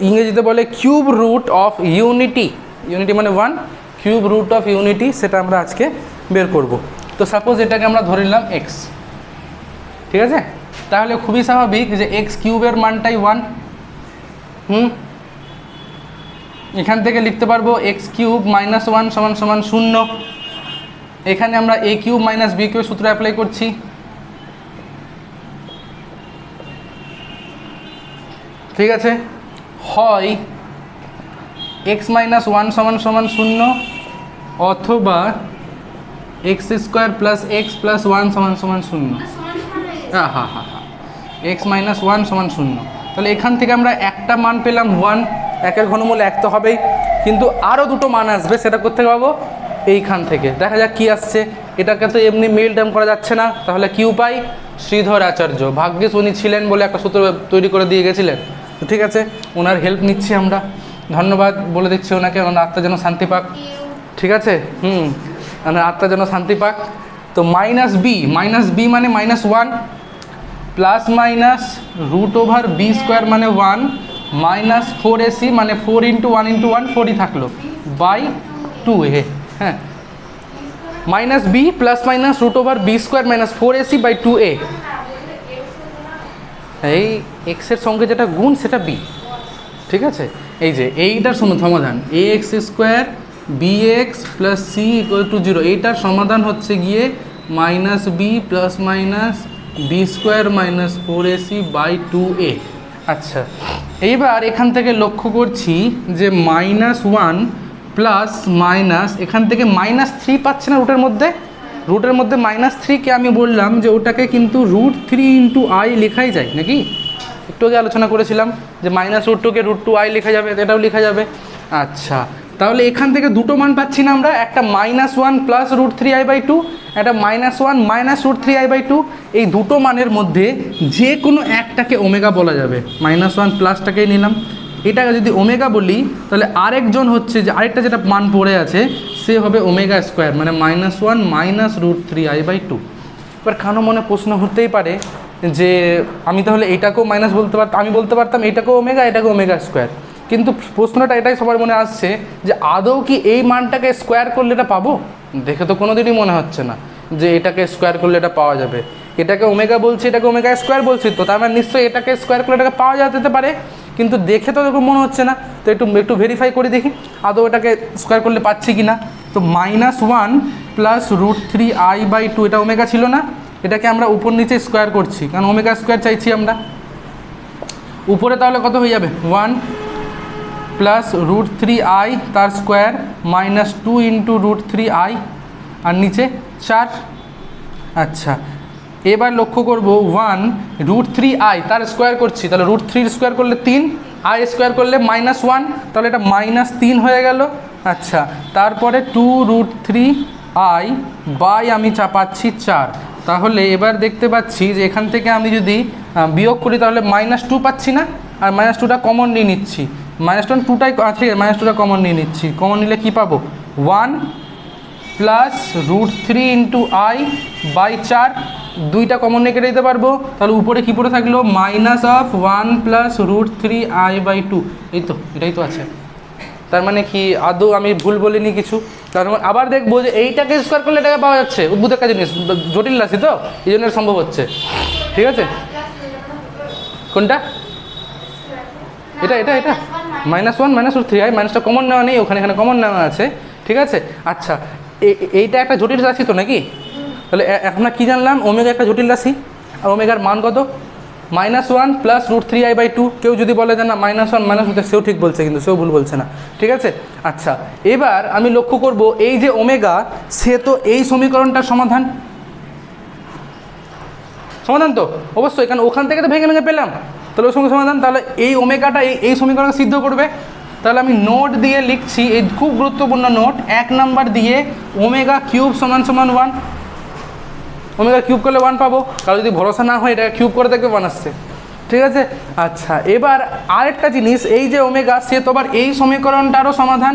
ইংরেজিতে বলে cube root of unity. Unity মানে 1, কিউব রুট অফ ইউনিটি, সেটা আমরা আজকে বের করব। তো সাপোজ এটাকে আমরা ধরে নিলাম এক্স। ঠিক আছে, তাহলে খুবই স্বাভাবিক যে এক্স কিউবের মানটাই 1। এখান থেকে লিখতে পারবো এক্স কিউব মাইনাস 1 সমান সমান 0। এখানে আমরা এ কিউব মাইনাস বি কিউব সূত্র অ্যাপ্লাই করছি। ঠিক আছে, হয় এক্স মাইনাস 1 সমান সমান 0 অথবা x square plus x plus 1 সমান সমান 0। হ্যাঁ, এক্স মাইনাস 1 সমান 0। তাহলে এখান থেকে আমরা একটা মান পেলাম 1, একের ঘনমূল 1 তো হবেই, কিন্তু আরও দুটো মান আসবে, সেটা কোত্থেকে পাবো? এইখান থেকে। দেখা যাক কি আসছে। এটাকে তো এমনি মেল টাইম করা যাচ্ছে না, তাহলে কি উপায়? শ্রীধর আচার্য, ভাগ্যিস উনি ছিলেন বলে একটা সূত্র তৈরি করে দিয়ে গেছিলেন। তো ঠিক আছে, ওনার হেল্প নিচ্ছি আমরা, ধন্যবাদ বলে দিচ্ছি ওনাকে, ওনার আত্মা যেন শান্তি পাক। ঠিক আছে, ওনার আত্মা যেন শান্তি পাক। তো মাইনাস বি মানে -1 plus minus root over B square মানে 1 মাইনাস 4ac মানে 4 × 1 × 1 4ই থাকলো বাই 2a। হ্যাঁ, minus B plus minus root over B square minus 4ac by 2a। এই এক্সের সঙ্গে যেটা গুণ সেটা বি। ঠিক আছে, এই যে এইটার সমাধান ax square bx plus C equal to 0, এইটার সমাধান হচ্ছে গিয়ে minus B plus minus B square minus 4ac by 2a। আচ্ছা, এইবার এখান থেকে লক্ষ্য করছি যে -1 প্লাস মাইনাস, এখান থেকে -3 পাচ্ছে না রুটের মধ্যে। -3কে আমি বললাম যে ওটাকে কিন্তু √3 × i লেখাই যায় নাকি? একটু আগে আলোচনা করেছিলাম যে -√2কে √2i লেখা যাবে, এটাও লেখা যাবে। আচ্ছা, তাহলে এখান থেকে দুটো মান পাচ্ছি না আমরা, একটা -1 প্লাস √3i/2, একটা -1 মাইনাস √3i/2। এই দুটো মানের মধ্যে যে কোনো একটাকে ওমেগা বলা যাবে। -1 প্লাসটাকেই নিলাম, এটাকে যদি ওমেগা বলি তাহলে আরেকজন হচ্ছে যে আরেকটা যেটা মান পড়ে আছে সে হবে ওমেগা স্কোয়ার, মানে -1 মাইনাস √3i/2। এবার কারো মনে প্রশ্ন হতেই পারে যে আমি তাহলে এইটাকেও মাইনাস বলতে পারতাম, আমি বলতে পারতাম এইটাকেও ওমেগা, এটাকেও ওমেগা স্কোয়ার, কিন্তু প্রশ্নটা এটাই সবার মনে আসছে যে আদৌ কি এই মানটাকে স্কোয়ার করলে এটা পাবো? দেখে তো কোনোদিনই মনে হচ্ছে না যে এটাকে স্কোয়ার করলে এটা পাওয়া যাবে। এটাকে ওমেগা বলছি, এটাকে ওমেগা স্কোয়ার বলছি, তো তার মানে নিশ্চয়ই এটাকে স্কোয়ার করলে এটাকে পাওয়া যেতে পারে, কিন্তু দেখে তো এরকম মনে হচ্ছে না। তো একটু ভেরিফাই করে দেখি আদৌ এটাকে স্কোয়ার করলে পাচ্ছি কি না। তো -1 প্লাস √3i/2, এটা ওমেগা ছিল না, এটাকে আমরা উপর নিচে স্কোয়ার করছি কারণ ওমেগা স্কোয়ার চাইছি আমরা। উপরে তাহলে কত হয়ে যাবে? 1 প্লাস √3i তার স্কোয়ার মাইনাস 2 × √3i, আর নিচে 4। আচ্ছা, এবার লক্ষ্য করব 1 √3i তার স্কোয়ার করছি, তাহলে √3 স্কোয়ার করলে 3, i স্কোয়ার করলে -1, তাহলে এটা -3 হয়ে গেল। আচ্ছা, তারপরে 2 √3i বাই আমি চাপাচ্ছি 4। তাহলে এবার দেখতে পাচ্ছি যে এখান থেকে আমি যদি বিয়োগ করি তাহলে -2 পাচ্ছি না, আর -2টা কমন নিয়ে নিচ্ছি, -2টাই আছে, -2টা কমন নিয়ে নিচ্ছি। কমন নিলে কি পাবো? 1 প্লাস √3 × i বাই 4, 2টা কমন নিয়ে কেটে দিতে পারবো, তাহলে উপরে কী পড়ে থাকলো? -1 প্লাস √3i/2। এই তো, এটাই তো আছে। তার মানে কি আদৌ আমি ভুল বলিনি কিছু? কারণ আবার দেখবো যে এইটাকে স্কোয়ার করলে এটাকে পাওয়া যাচ্ছে, অদ্ভুত একটা জিনিস, জটিল রাশি তো এই জন্য সম্ভব হচ্ছে। ঠিক আছে, কোনটা? এটা -1 মাইনাস √3i, মাইনাসটা কমন নেওয়া নেই ওখানে, এখানে কমন নেওয়া আছে। ঠিক আছে, আচ্ছা এইটা একটা জটিল রাশি তো নাকি? তাহলে আমরা কী জানলাম, ওমেগা একটা জটিল রাশি, আর ওমেগার মান কত -1 প্লাস √3i/2। কেউ যদি বলে যে না -1 -2, সেও ঠিক বলছে, কিন্তু সেও ভুল বলছে না, ঠিক আছে। আচ্ছা, এবার আমি লক্ষ্য করব এই যে ওমেগা, সে তো এই সমীকরণটার সমাধান তো অবশ্যই, কারণ ওখান থেকে তো ভেঙে ভেঙে পেলাম, তাহলে ওর সঙ্গে সমাধান। তাহলে এই ওমেগাটা এই সমীকরণ সিদ্ধ করবে। তাহলে আমি নোট দিয়ে লিখছি, এই খুব গুরুত্বপূর্ণ নোট, 1 নাম্বার দিয়ে ওমেগা কিউব সমান 1, ওমেগা কিউব করলে 1 পাবো। কারণ যদি ভরসা না হয়, এটা কিউব করে দেখবে 1 আসছে, ঠিক আছে। আচ্ছা, এবার আরেকটা জিনিস, এই যে ওমেগা, সে তো আবার এই সমীকরণটারও সমাধান,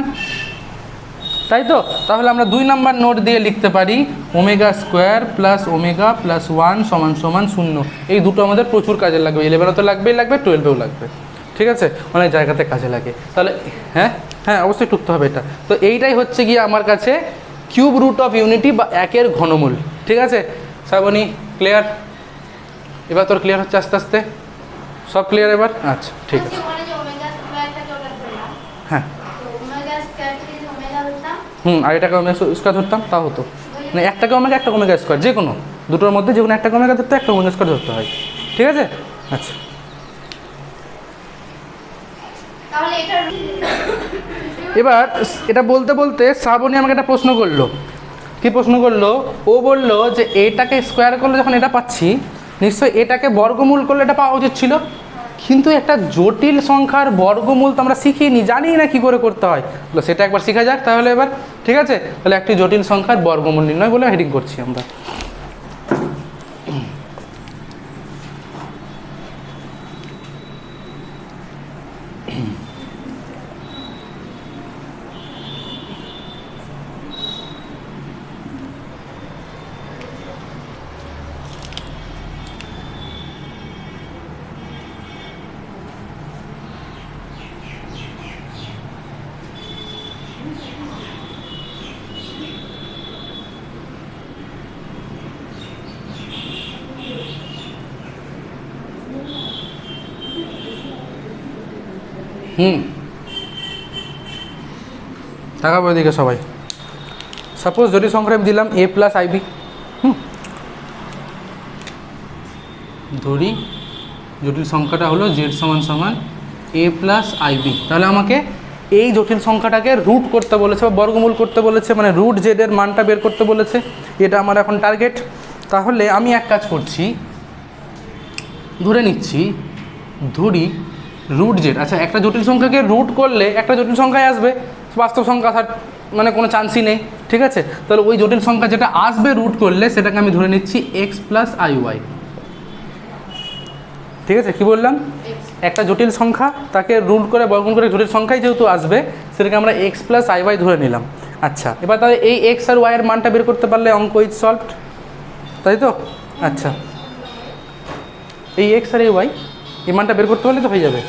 তাই তো। তাহলে আমরা 2 নাম্বার নোট দিয়ে লিখতে পারি omega square plus omega plus 1 = 0। এই দুটো আমাদের প্রচুর কাজে লাগবে, 11 তো লাগবেই, 12-এও লাগবে, ঠিক আছে, অনেক জায়গাতে কাজে লাগে। তাহলে হ্যাঁ অবশ্যই টুকতে হবে এটা। তো এইটাই হচ্ছে গিয়ে আমার কাছে কিউব রুট অফ ইউনিটি বা 1-এর ঘনমূল, ঠিক আছে। শ্রাবণী ক্লিয়ার? এবার তোর ক্লিয়ার হচ্ছে আস্তে আস্তে, সব ক্লিয়ার এবার? আচ্ছা, ঠিক আছে। হ্যাঁ আর এটাকে ওমেগা স্কোয়ার ধরতাম, তাও হতো। মানে একটাকে ওমেগা, একটা ওমেগা স্কোয়ার, যে কোনো দুটোর মধ্যে যে কোনো একটা ওমেগা ধরতে, একটা ওমেগা স্কোয়ার ধরতে হয়, ঠিক আছে। আচ্ছা, এবার এটা বলতে বলতে শ্রাবণী আমাকে একটা প্রশ্ন করলো। কি প্রশ্ন করলো? ও বললো যে এটাকে স্কোয়ার করলে যখন এটা পাচ্ছি, নিশ্চয়ই এটাকে বর্গমূল করলে এটা পাওয়া উচিত ছিল, কিন্তু একটা জটিল সংখ্যার বর্গমূল তো আমরা শিখিনি, জানি না কী করে করতে হয়। সেটা একবার শেখা যাক তাহলে এবার, ঠিক আছে। তাহলে একটি জটিল সংখ্যার বর্গমূল নির্ণয় বলে হেডিং করছি আমরা। তাকাবো এদিকে সবাই। সাপোজ জটিল সংখ্যা আমি দিলাম a + ib, ধরি জটিল সংখ্যাটা হলো z = a + ib। তাহলে আমাকে এই জটিল সংখ্যাটাকে রুট করতে বলেছে বা বর্গমূল করতে বলেছে, মানে √z এর মানটা বের করতে বলেছে। এটা আমার এখন টার্গেট। তাহলে আমি এক কাজ করছি, ধরে নিচ্ছি, ধরি √z। আচ্ছা, একটা জটিল সংখ্যাকে রুট করলে একটা জটিল সংখ্যায় আসবে, বাস্তব সংখ্যা আসার মানে কোনো চান্সই নেই, ঠিক আছে। তাহলে ওই জটিল সংখ্যা যেটা আসবে রুট করলে, সেটাকে আমি ধরে নিচ্ছি x + iy, ঠিক আছে। কি বললাম? একটা জটিল সংখ্যা, তাকে রুট করে বর্গমূল করে জটিল সংখ্যাই যেহেতু আসবে, সেটাকে আমরা x + iy ধরে নিলাম। আচ্ছা, এবার তাহলে এই x আর y এর মানটা বের করতে পারলে অঙ্ক ইজ সলভড, তাই তো। আচ্ছা, এই x আর এই y এই মানটা বের করতে পারলে তো হয়ে যাবে।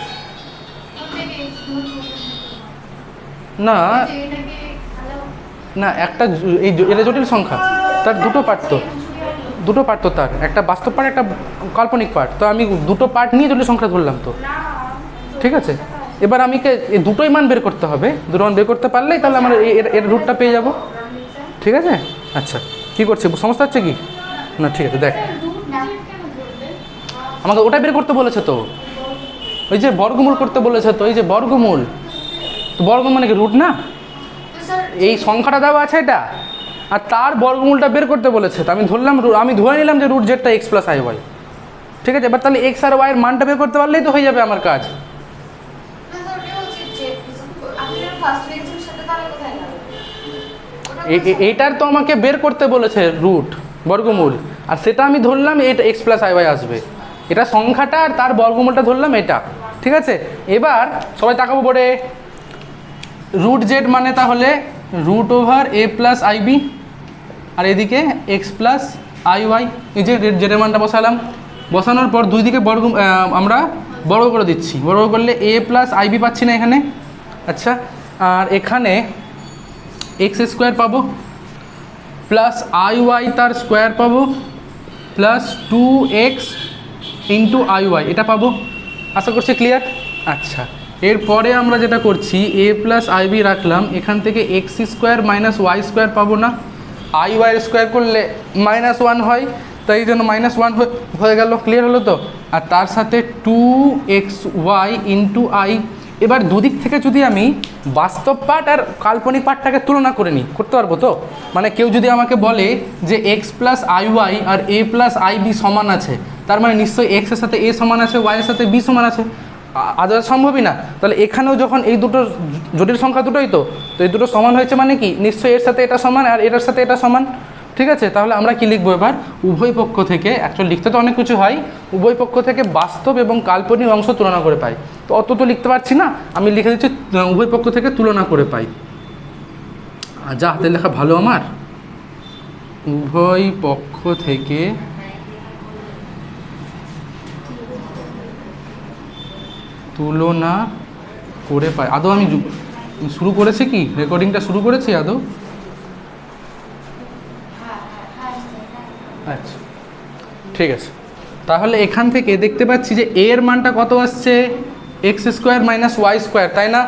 না না, একটা এটা জটিল সংখ্যা, তার দুটো পার্ট তো, তার একটা বাস্তব পার্ট, একটা কাল্পনিক পার্ট। তো আমি দুটো পার্ট নিয়ে জটিল সংখ্যা ধরলাম তো, ঠিক আছে। এবার আমাকে এই দুটোই মান বের করতে হবে, দুটো মান বের করতে পারলেই তাহলে আমরা এর রুটটা পেয়ে যাব, ঠিক আছে। আচ্ছা, কী করছি, সমস্যা হচ্ছে কি না? ঠিক আছে, দেখ, আমাকে ওটা বের করতে বলেছে তো, ওই যে বর্গমূল করতে বলেছে তো, এই যে বর্গমূল, তো বর্গমূল মানে কি রুট না? এই সংখ্যাটা দেওয়া আছে এটা, আর তার বর্গমূলটা বের করতে বলেছে। তো আমি ধরে নিলাম যে √z x + iy, ঠিক আছে। এবার তাহলে x আর y এর মানটা বের করতে পারলেই তো হয়ে যাবে আমার কাজ। এইটার তো আমাকে বের করতে বলেছে রুট, বর্গমূল, আর সেটা আমি ধরলাম এটা x + iy আসবে। এটা সংখ্যাটা আর তার বর্গমূলটা ধরলাম এটা, ঠিক আছে। এবার সবাই তাকাবো বোর্ডে, √z মানে তাহলে √a + ib, আর এদিকে x + iy। এই যে জেডের মানটা বসানোর পর দুই দিকে আমরা বর্গ করে দিচ্ছি, বর্গ করলে a + ib পাচ্ছি না এখানে। আচ্ছা, আর এখানে x² পাবো, প্লাস iy তার স্কোয়ার পাবো, প্লাস 2x × iy এটা পাবো। আশা করছি ক্লিয়ার। আচ্ছা, এরপরে আমরা যেটা করছি, a + ib রাখলাম, এখান থেকে x² - y² পাবো না, iy² করলে -1 হয়, তাই এই জন্য -1 হয়ে গেল, ক্লিয়ার হলো তো। আর তার সাথে 2xy ইন্টু আই। এবার দুদিক থেকে যদি আমি বাস্তব পার্ট আর কাল্পনিক পার্টটাকে তুলনা করে নিই, করতে পারবো তো? মানে কেউ যদি আমাকে বলে যে x প্লাস আইওয়াই আর a প্লাস আইবি সমান আছে, তার মানে নিশ্চয়ই x এর সাথে a সমান আছে, y এর সাথে b সমান আছে, আদার সম্ভবই না। তাহলে এখানেও যখন এই দুটো জটিল সংখ্যা দুটোই তো এই দুটো সমান হয়েছে মানে কি নিশ্চয়ই এর সাথে এটা সমান আর এটার সাথে এটা সমান, ঠিক আছে। তাহলে আমরা কি লিখবো এবার, উভয় পক্ষ থেকে, অ্যাকচুয়ালি লিখতে তো অনেক কিছু হয়, উভয় পক্ষ থেকে বাস্তব এবং কাল্পনিক অংশ তুলনা করে পাই। তো অত তো লিখতে পারছি না, আমি লিখে দিচ্ছি উভয় পক্ষ থেকে তুলনা করে পাই। যা হাতের লেখা ভালো আমার, উভয় পক্ষ থেকে তুলনা করে পাই। আদৌ আমি শুরু করেছি কি, রেকর্ডিংটা শুরু করেছি আদৌ? আচ্ছা ঠিক আছে, তাহলে এখান থেকে দেখতে পাচ্ছি যে এর মানটা কত আসছে, x square minus Y square, তাই না?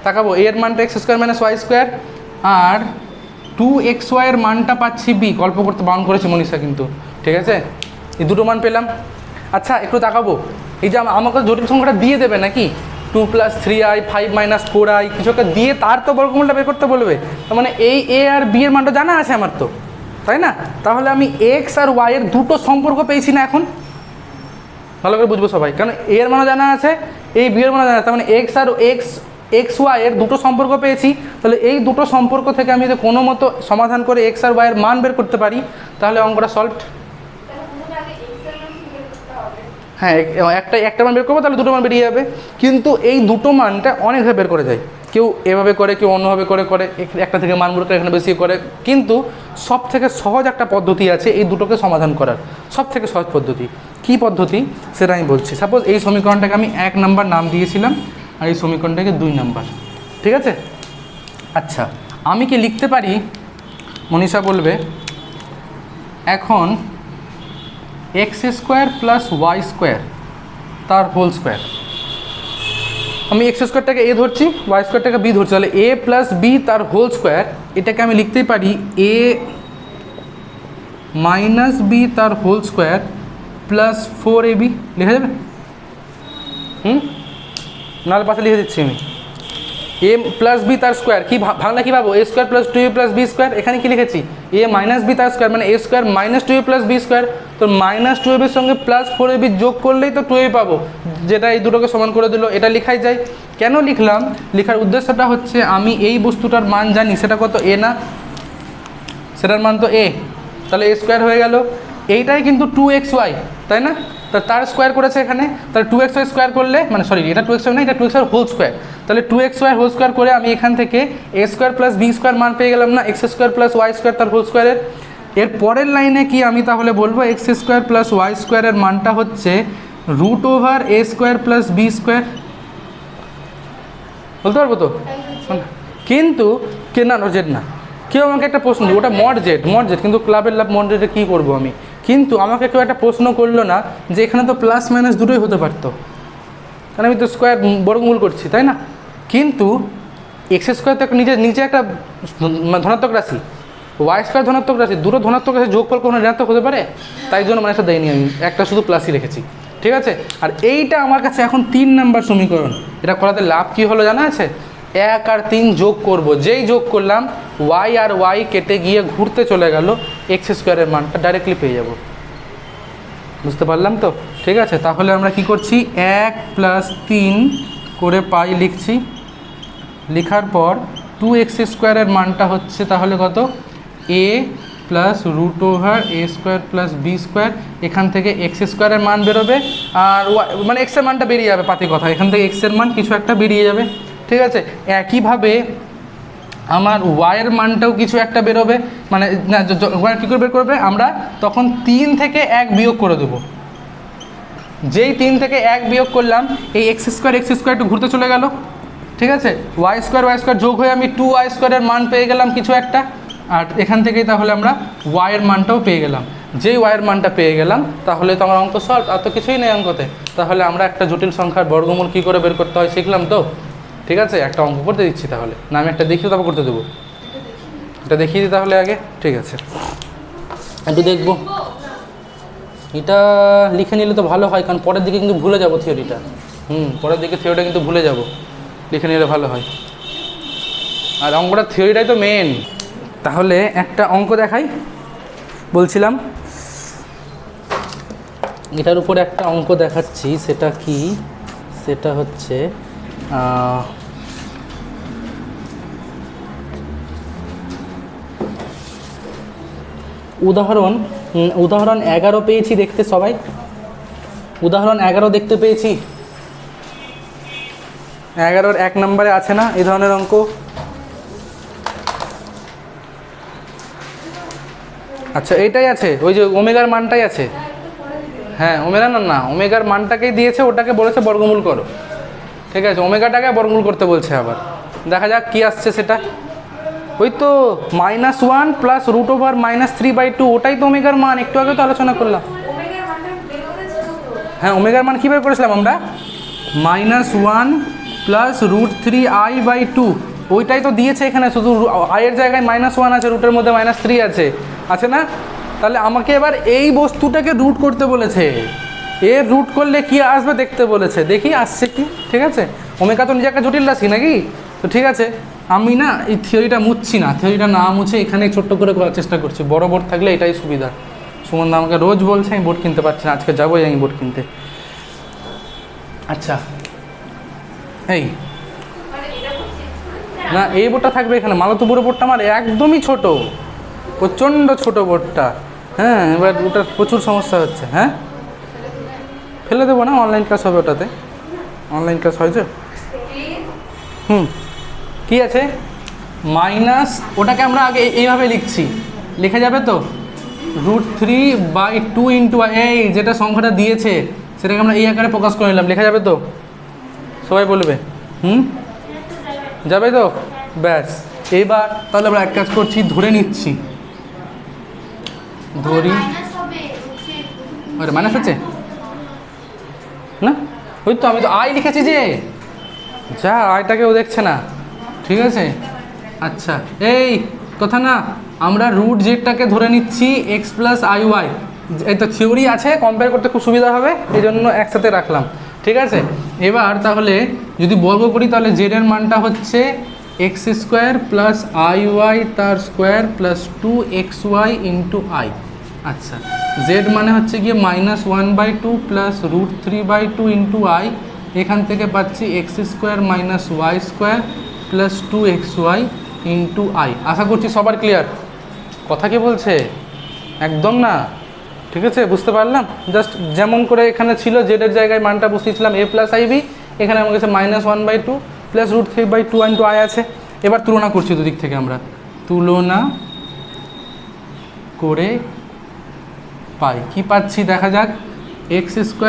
তাকাবো, এর মানটা x square minus Y square, আর 2xy এর মানটা পাচ্ছি বি, গল্প করতে বারণ করেছি মনীষা কিন্তু, ঠিক আছে। এই দুটো মান পেলাম। আচ্ছা একটু তাকাবো, এই যে আমাকে জটিল সংখ্যাটা দিয়ে দেবে নাকি, 2 + 3i 5 - 4i কিছু একটা দিয়ে তার তো বর্গমূলটা বের করতে বলবে। তার মানে এই এ আর বি এর মানটা জানা আছে আমার তো, তাই না? তাহলে আমি এক্স আর ওয়াই এর দুটো সম্পর্ক পেয়েছি না এখন, ভালো করে বুঝবো সবাই, কারণ এর মানও জানা আছে, এই বি এর মানও জানা আছে, তার মানে এক্স আর এক্স ওয়াই এর দুটো সম্পর্ক পেয়েছি। তাহলে এই দুটো সম্পর্ক থেকে আমি যদি কোনো মতো সমাধান করে এক্স আর ওয়াই এর মান বের করতে পারি, তাহলে অঙ্কটা সলভড। হ্যাঁ, একটা মান বের করবো, তাহলে দুটো মান বেরিয়ে যাবে। কিন্তু এই দুটো মানটা অনেকভাবে বের করে যায়, কেউ এভাবে করে, কেউ অন্যভাবে করে একটা থেকে মান বের করে এখানে বেশি করে। কিন্তু সব থেকে সহজ একটা পদ্ধতি আছে এই দুটোকে সমাধান করার, সব থেকে সহজ পদ্ধতি। কি পদ্ধতি সেটা আমি বলছি। সাপোজ এই সমীকরণটাকে আমি 1 নাম্বার নাম দিয়েছিলাম, আর এই সমীকরণটাকে 2 নাম্বার, ঠিক আছে। আচ্ছা আমি কি লিখতে পারি, মনীষা বলবে, এখন x square plus Y square তার হোল স্কোয়ার, আমি এক্স স্কোয়ারটাকে এ ধরছি, ওয়াই স্কোয়ারটাকে বি ধরছি, তাহলে এ প্লাস বি তার হোল স্কোয়ার, এটাকে আমি লিখতেই পারি এ মাইনাস বি তার হোল স্কোয়ার প্লাস 4ab, লেখা যাবে? নাহলে পাশে লিখে দিচ্ছি আমি, এ প্লাস বি তার স্কোয়ার, কি ভাঙলে কী পাবো, a square plus 2a plus B square. এখানে কি লিখেছি, এ মাইনাস বি তার স্কোয়ার, মানে a square minus 2a plus B square. তো মাইনাস 2ab এর সঙ্গে প্লাস 4ab যোগ করলেই তো 2a পাবো, যেটা এই দুটোকে সমান করে দিল। এটা লেখাই যায়। কেন লিখলাম, লেখার উদ্দেশ্যটা হচ্ছে আমি এই বস্তুটার মান জানি, সেটা কত, এ না, সেটার মান তো এ, তাহলে এ স্কোয়ার হয়ে গেল। এইটাই কিন্তু 2xy, তাই না? তার স্কোয়ার করেছে এখানে, তাহলে 2xy স্কোয়ার করলে, মানে সরি এটা 2xy না, এটা 2xy হোল স্কোয়ার, তাহলে 2xy হোল স্কোয়ার করে আমি এখান থেকে A square plus B square মান পেয়ে গেলাম না, X square plus Y square তার হোল স্কোয়ারের। এর পরের লাইনে কি আমি তাহলে বলবো, এক্স স্কোয়ার প্লাস ওয়াই স্কোয়ারের মানটা হচ্ছে √over A square plus B square, বলতে পারবো তো? কিন্তু না জেড না, কেউ আমাকে একটা প্রশ্ন, ওটা মড জেড, কিন্তু ক্লাবের লাভ মড জেডে কী করবো আমি, কিন্তু আমাকে কেউ একটা প্রশ্ন করলো না যে এখানে তো প্লাস মাইনাস দুটোই হতে পারতো, কারণ আমি তো স্কোয়ার বর্গমূল করছি, তাই না? কিন্তু এক্স স্কোয়ার তো নিচে একটা ধনাত্মক রাশি, ওয়াই স্কোয়ার ধনাত্মক রাশি, দুটো ধনাত্মক রাশি যোগফল কোনো ঋণাত্মক হতে পারে, তাই জন্য মানে একটা দেয়নি আমি, একটা শুধু প্লাসই রেখেছি, ঠিক আছে। আর এইটা আমার কাছে এখন 3 নাম্বার সমীকরণ। এটা করাতে লাভ কী হলো জানা আছে, 1 আর 3 যোগ করব, যেই যোগ করলাম ওয়াই আর ওয়াই কেটে গিয়ে ঘুরতে চলে গেল, এক্স স্কোয়ারের মানটা ডাইরেক্টলি পেয়ে যাব, বুঝতে পারলাম তো? ঠিক আছে, তাহলে আমরা কি করছি, 1 + 3 করে পাই লিখছি, লেখার পর 2x স্কোয়ারের মানটা হচ্ছে তাহলে কত, a প্লাস √ওভার A square plus B square. এখান থেকে এক্স স্কোয়ারের মান বেরোবে, আর মানে এক্সের মানটা বেরিয়ে যাবে, পাতি কথা, এখান থেকে এক্সের মান কিছু একটা বেরিয়ে যাবে, ঠিক আছে। একইভাবে আমার ওয়াইয়ের মানটাও কিছু একটা বেরোবে, মানে না ওয়াই কী করে বের করবে, আমরা তখন 3 থেকে 1 বিয়োগ করে দেবো, যেই 3 থেকে 1 বিয়োগ করলাম, এই এক্স স্কোয়ার একটু ঘুরতে চলে গেল, ঠিক আছে। ওয়াই স্কোয়ার যোগ হয়ে আমি 2y স্কোয়ারের মান পেয়ে গেলাম কিছু একটা, আর এখান থেকেই তাহলে আমরা ওয়াইয়ের মানটাও পেয়ে গেলাম। যেই ওয়াইয়ের মানটা পেয়ে গেলাম তাহলে তো আমার অঙ্ক সলভ, আর তো কিছুই নেই অঙ্কতে। তাহলে আমরা একটা জটিল সংখ্যার বর্গমূল কী করে বের করতে হয় শিখলাম তো, ঠিক আছে। একটা অঙ্ক করতে দিচ্ছি তাহলে, না আমি একটা দেখিয়ে তারপর করতে দেবো, এটা দেখিয়ে দিই তাহলে আগে, ঠিক আছে। একটু দেখবো, এটা লিখে নিলে তো ভালো হয়, কারণ পরের দিকে কিন্তু ভুলে যাবো থিওরিটা। পরের দিকে থিওরিটা কিন্তু ভুলে যাব, লিখে নিলে ভালো হয়। আর অঙ্কটা থিওরিটাই তো মেন। তাহলে একটা অঙ্ক দেখাই, বলছিলাম এটার উপরে একটা অঙ্ক দেখাচ্ছি। সেটা কি? সেটা হচ্ছে উদাহরণ 11 পেয়েছি দেখতে সবাই। উদাহরণ 11 দেখতে পেয়েছি। 11-র 1 নম্বরে আছে না এই ধরনের অঙ্ক? আচ্ছা এইটাই আছে, ওই যে ওমেগার মানটাই আছে। হ্যাঁ ওমেগা না, ওমেগার মানটাকেই দিয়েছে, ওটাকে বলেছে বর্গমূল করো। ঠিক আছে, ওমেগাটাকে বর্গমূল করতে বলছে। আবার দেখা যাক কি আসছে সেটা। ওই তো -1 প্লাস √/- (3/2), ওটাই তো ওমেগার মান, একটু আগে তো আলোচনা করলাম। হ্যাঁ ওমেগার মান কী বের করেছিলাম আমরা? -1 প্লাস √3i/2, ওইটাই তো দিয়েছে এখানে। শুধু আয়ের জায়গায় -1 আছে, রুটের মধ্যে -3 আছে না? তাহলে আমাকে এবার এই বস্তুটাকে রুট করতে বলেছে। এর রুট করলে কি আসবে দেখতে বলেছে, দেখি আসছে কি। ঠিক আছে, ওমেগা তো নিজে একটা জটিল রাশি নাকি? তো ঠিক আছে, আমি না এই থিওরিটা মুছছি না, থিওরিটা না মুছে এখানে ছোট্ট করে করার চেষ্টা করছি। বড় বোর্ড থাকলে এটাই সুবিধা। সুমন দা আমাকে রোজ বলছে আমি বোর্ড কিনতে পারছি না, আজকে যাবোই আমি বোর্ড কিনতে। আচ্ছা এই না, এই বোর্ডটা থাকবে এখানে। মালতীপুর বোর্ডটা আমার একদমই ছোট, প্রচণ্ড ছোট বোর্ডটা। হ্যাঁ এবার ওটার প্রচুর সমস্যা হচ্ছে। হ্যাঁ ফেলে দেবো না, অনলাইন ক্লাস হবে ওটাতে। অনলাইন ক্লাস হয়েছে। কি আছে? মাইনাস, ওটাকে আমরা আগে এইভাবে লিখছি, লিখে যাবে তো √3/2 ইন্টু, এই যেটা সংখ্যাটা দিয়েছে সেটাকে আমরা এই আকারে প্রকাশ করে নিলাম, লেখা যাবে তো? সবাই বলবে যাবে তো? ব্যাস, এইবার তাহলে আমরা এক কাজ করছি, ধরে নিচ্ছি, ধরি। আরে মাইনাস আছে না? ওই তো আমি তো আই লিখেছি যে, যা আইটাকেও দেখছে না। ঠিক আছে, আচ্ছা এই কথা না, আমরা রুট জেডটাকে ধরে নিচ্ছি x + iy। এই তো থিওরি আছে, কম্পেয়ার করতে খুব সুবিধা হবে, এই জন্য একসাথে রাখলাম। ঠিক আছে, এবার তাহলে যদি বর্গ করি তাহলে জেডের মানটা হচ্ছে x² + iy তার square plus 2xy into i। আচ্ছা, জেড মানে হচ্ছে গিয়ে -1/2 প্লাস √3/2 ইন্টু i। এখান থেকে পাচ্ছি x² - y² plus 2xy into i। আশা করছি সবার ক্লিয়ার। কথা কি বলছে? একদম না। ঠিক আছে, বুঝতে পারলাম। জাস্ট যেমন করে এখানে ছিল জেডের জায়গায় মানটা বসিয়েছিলাম a + ib, এখানে আমার কাছে -1/2 প্লাস √3/2 ইন্টু i আছে। এবার তুলনা করছি দুদিক থেকে, আমরা তুলনা করে পাই কি পাচ্ছি দেখা যাক। x² -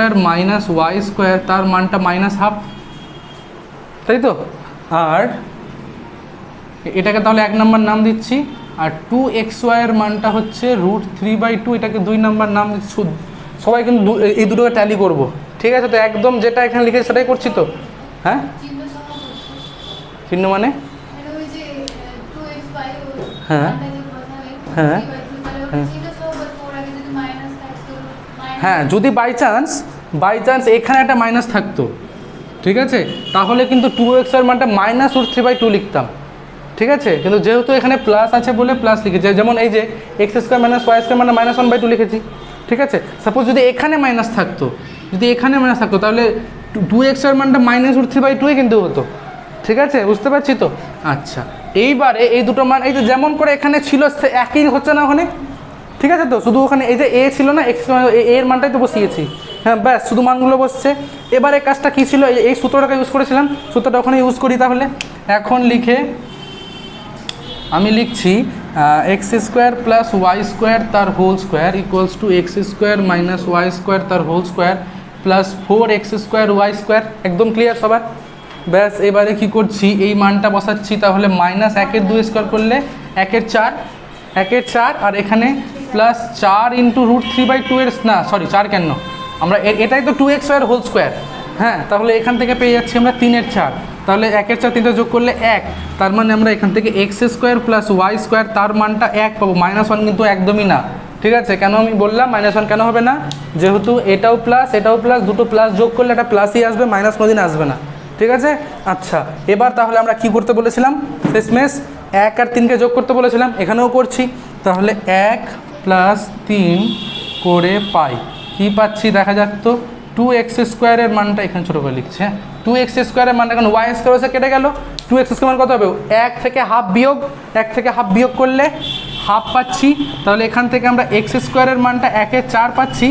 y² তার মানটা -½ তাই তো। আর এটাকে তাহলে 1 নম্বর নাম দিচ্ছি। আর 2xy এর মানটা হচ্ছে √3/2, এটাকে 2 নম্বর নাম দিচ্ছি। সবাই কিন্তু এই দুটোকে ট্যালি করবো। ঠিক আছে, তো একদম যেটা এখানে লিখেছি সেটাই করছি তো। হ্যাঁ চিহ্ন মানে হ্যাঁ হ্যাঁ হ্যাঁ হ্যাঁ, যদি বাই চান্স এখানে একটা মাইনাস থাকতো, ঠিক আছে, তাহলে কিন্তু 2x এর মানটা -√3/2 লিখতাম। ঠিক আছে, কিন্তু যেহেতু এখানে প্লাস আছে বলে প্লাস লিখেছি। যেমন এই যে x² - y² মানে -1/2 লিখেছি। ঠিক আছে, সাপোজ যদি এখানে মাইনাস থাকতো, তাহলে 2x এর মানটা -√3/2 কিন্তু হতো। ঠিক আছে, বুঝতে পারছি তো। আচ্ছা, এইবারে এই দুটো মান এই যে যেমন করে এখানে ছিল একই হচ্ছে না ওখানে? ঠিক আছে, তো শুধু ওখানে এই যে a ছিল না, x এর মানটাই তো বসিয়েছি। হ্যাঁ ব্যাস, শুধু মানগুলো বসছে। এবারে কাজটা কী ছিল? এই সূত্রটাকে ইউজ করেছিলাম, সূত্রটা ওখানে ইউজ করি। তাহলে এখন আমি লিখছি x² + y² তার whole square equals to x² - y² তার whole square plus 4x² y²। একদম ক্লিয়ার সবার? ব্যাস, এবারে কি করছি, এই মানটা বসাচ্ছি। তাহলে -1-এর 2 স্কোয়ার করলে 1-এর 4, আর এখানে প্লাস 4 ইন্টু √3/2 এর, না সরি 4 কেন, আমরা এটাই তো 2xy এর হোল স্কোয়ার। হ্যাঁ, তাহলে এখান থেকে পেয়ে যাচ্ছি আমরা 3-এর 4। তাহলে 1-এর 4 3টা যোগ করলে 1, তার মানে আমরা এখান থেকে x² + y² তার মানটা 1 পাবো। -1 কিন্তু একদমই না, ঠিক আছে, কেন আমি বললাম -1 কেন হবে না, যেহেতু এটাও প্লাস দুটো প্লাস যোগ করলে এটা প্লাসই আসবে, মাইনাস কোনোদিন আসবে না। ঠিক আছে, আচ্ছা এবার তাহলে আমরা কি করতে বলেছিলাম, শেষমেশ 1 আর 3কে যোগ করতে বলেছিলাম, এখানেও করছি। তাহলে 1 + 3 করে পাই, কী পাচ্ছি দেখা যাক তো, 2x² মানটা এখানে ছোটো করে লিখছে, 2x² মানটা এখন y² এসে কেটে গেল, 2x² মান কত হবে, 1 থেকে হাফ বিয়োগ করলে হাফ পাচ্ছি। তাহলে এখান থেকে আমরা x² মানটা 1 এর 4 পাচ্ছি,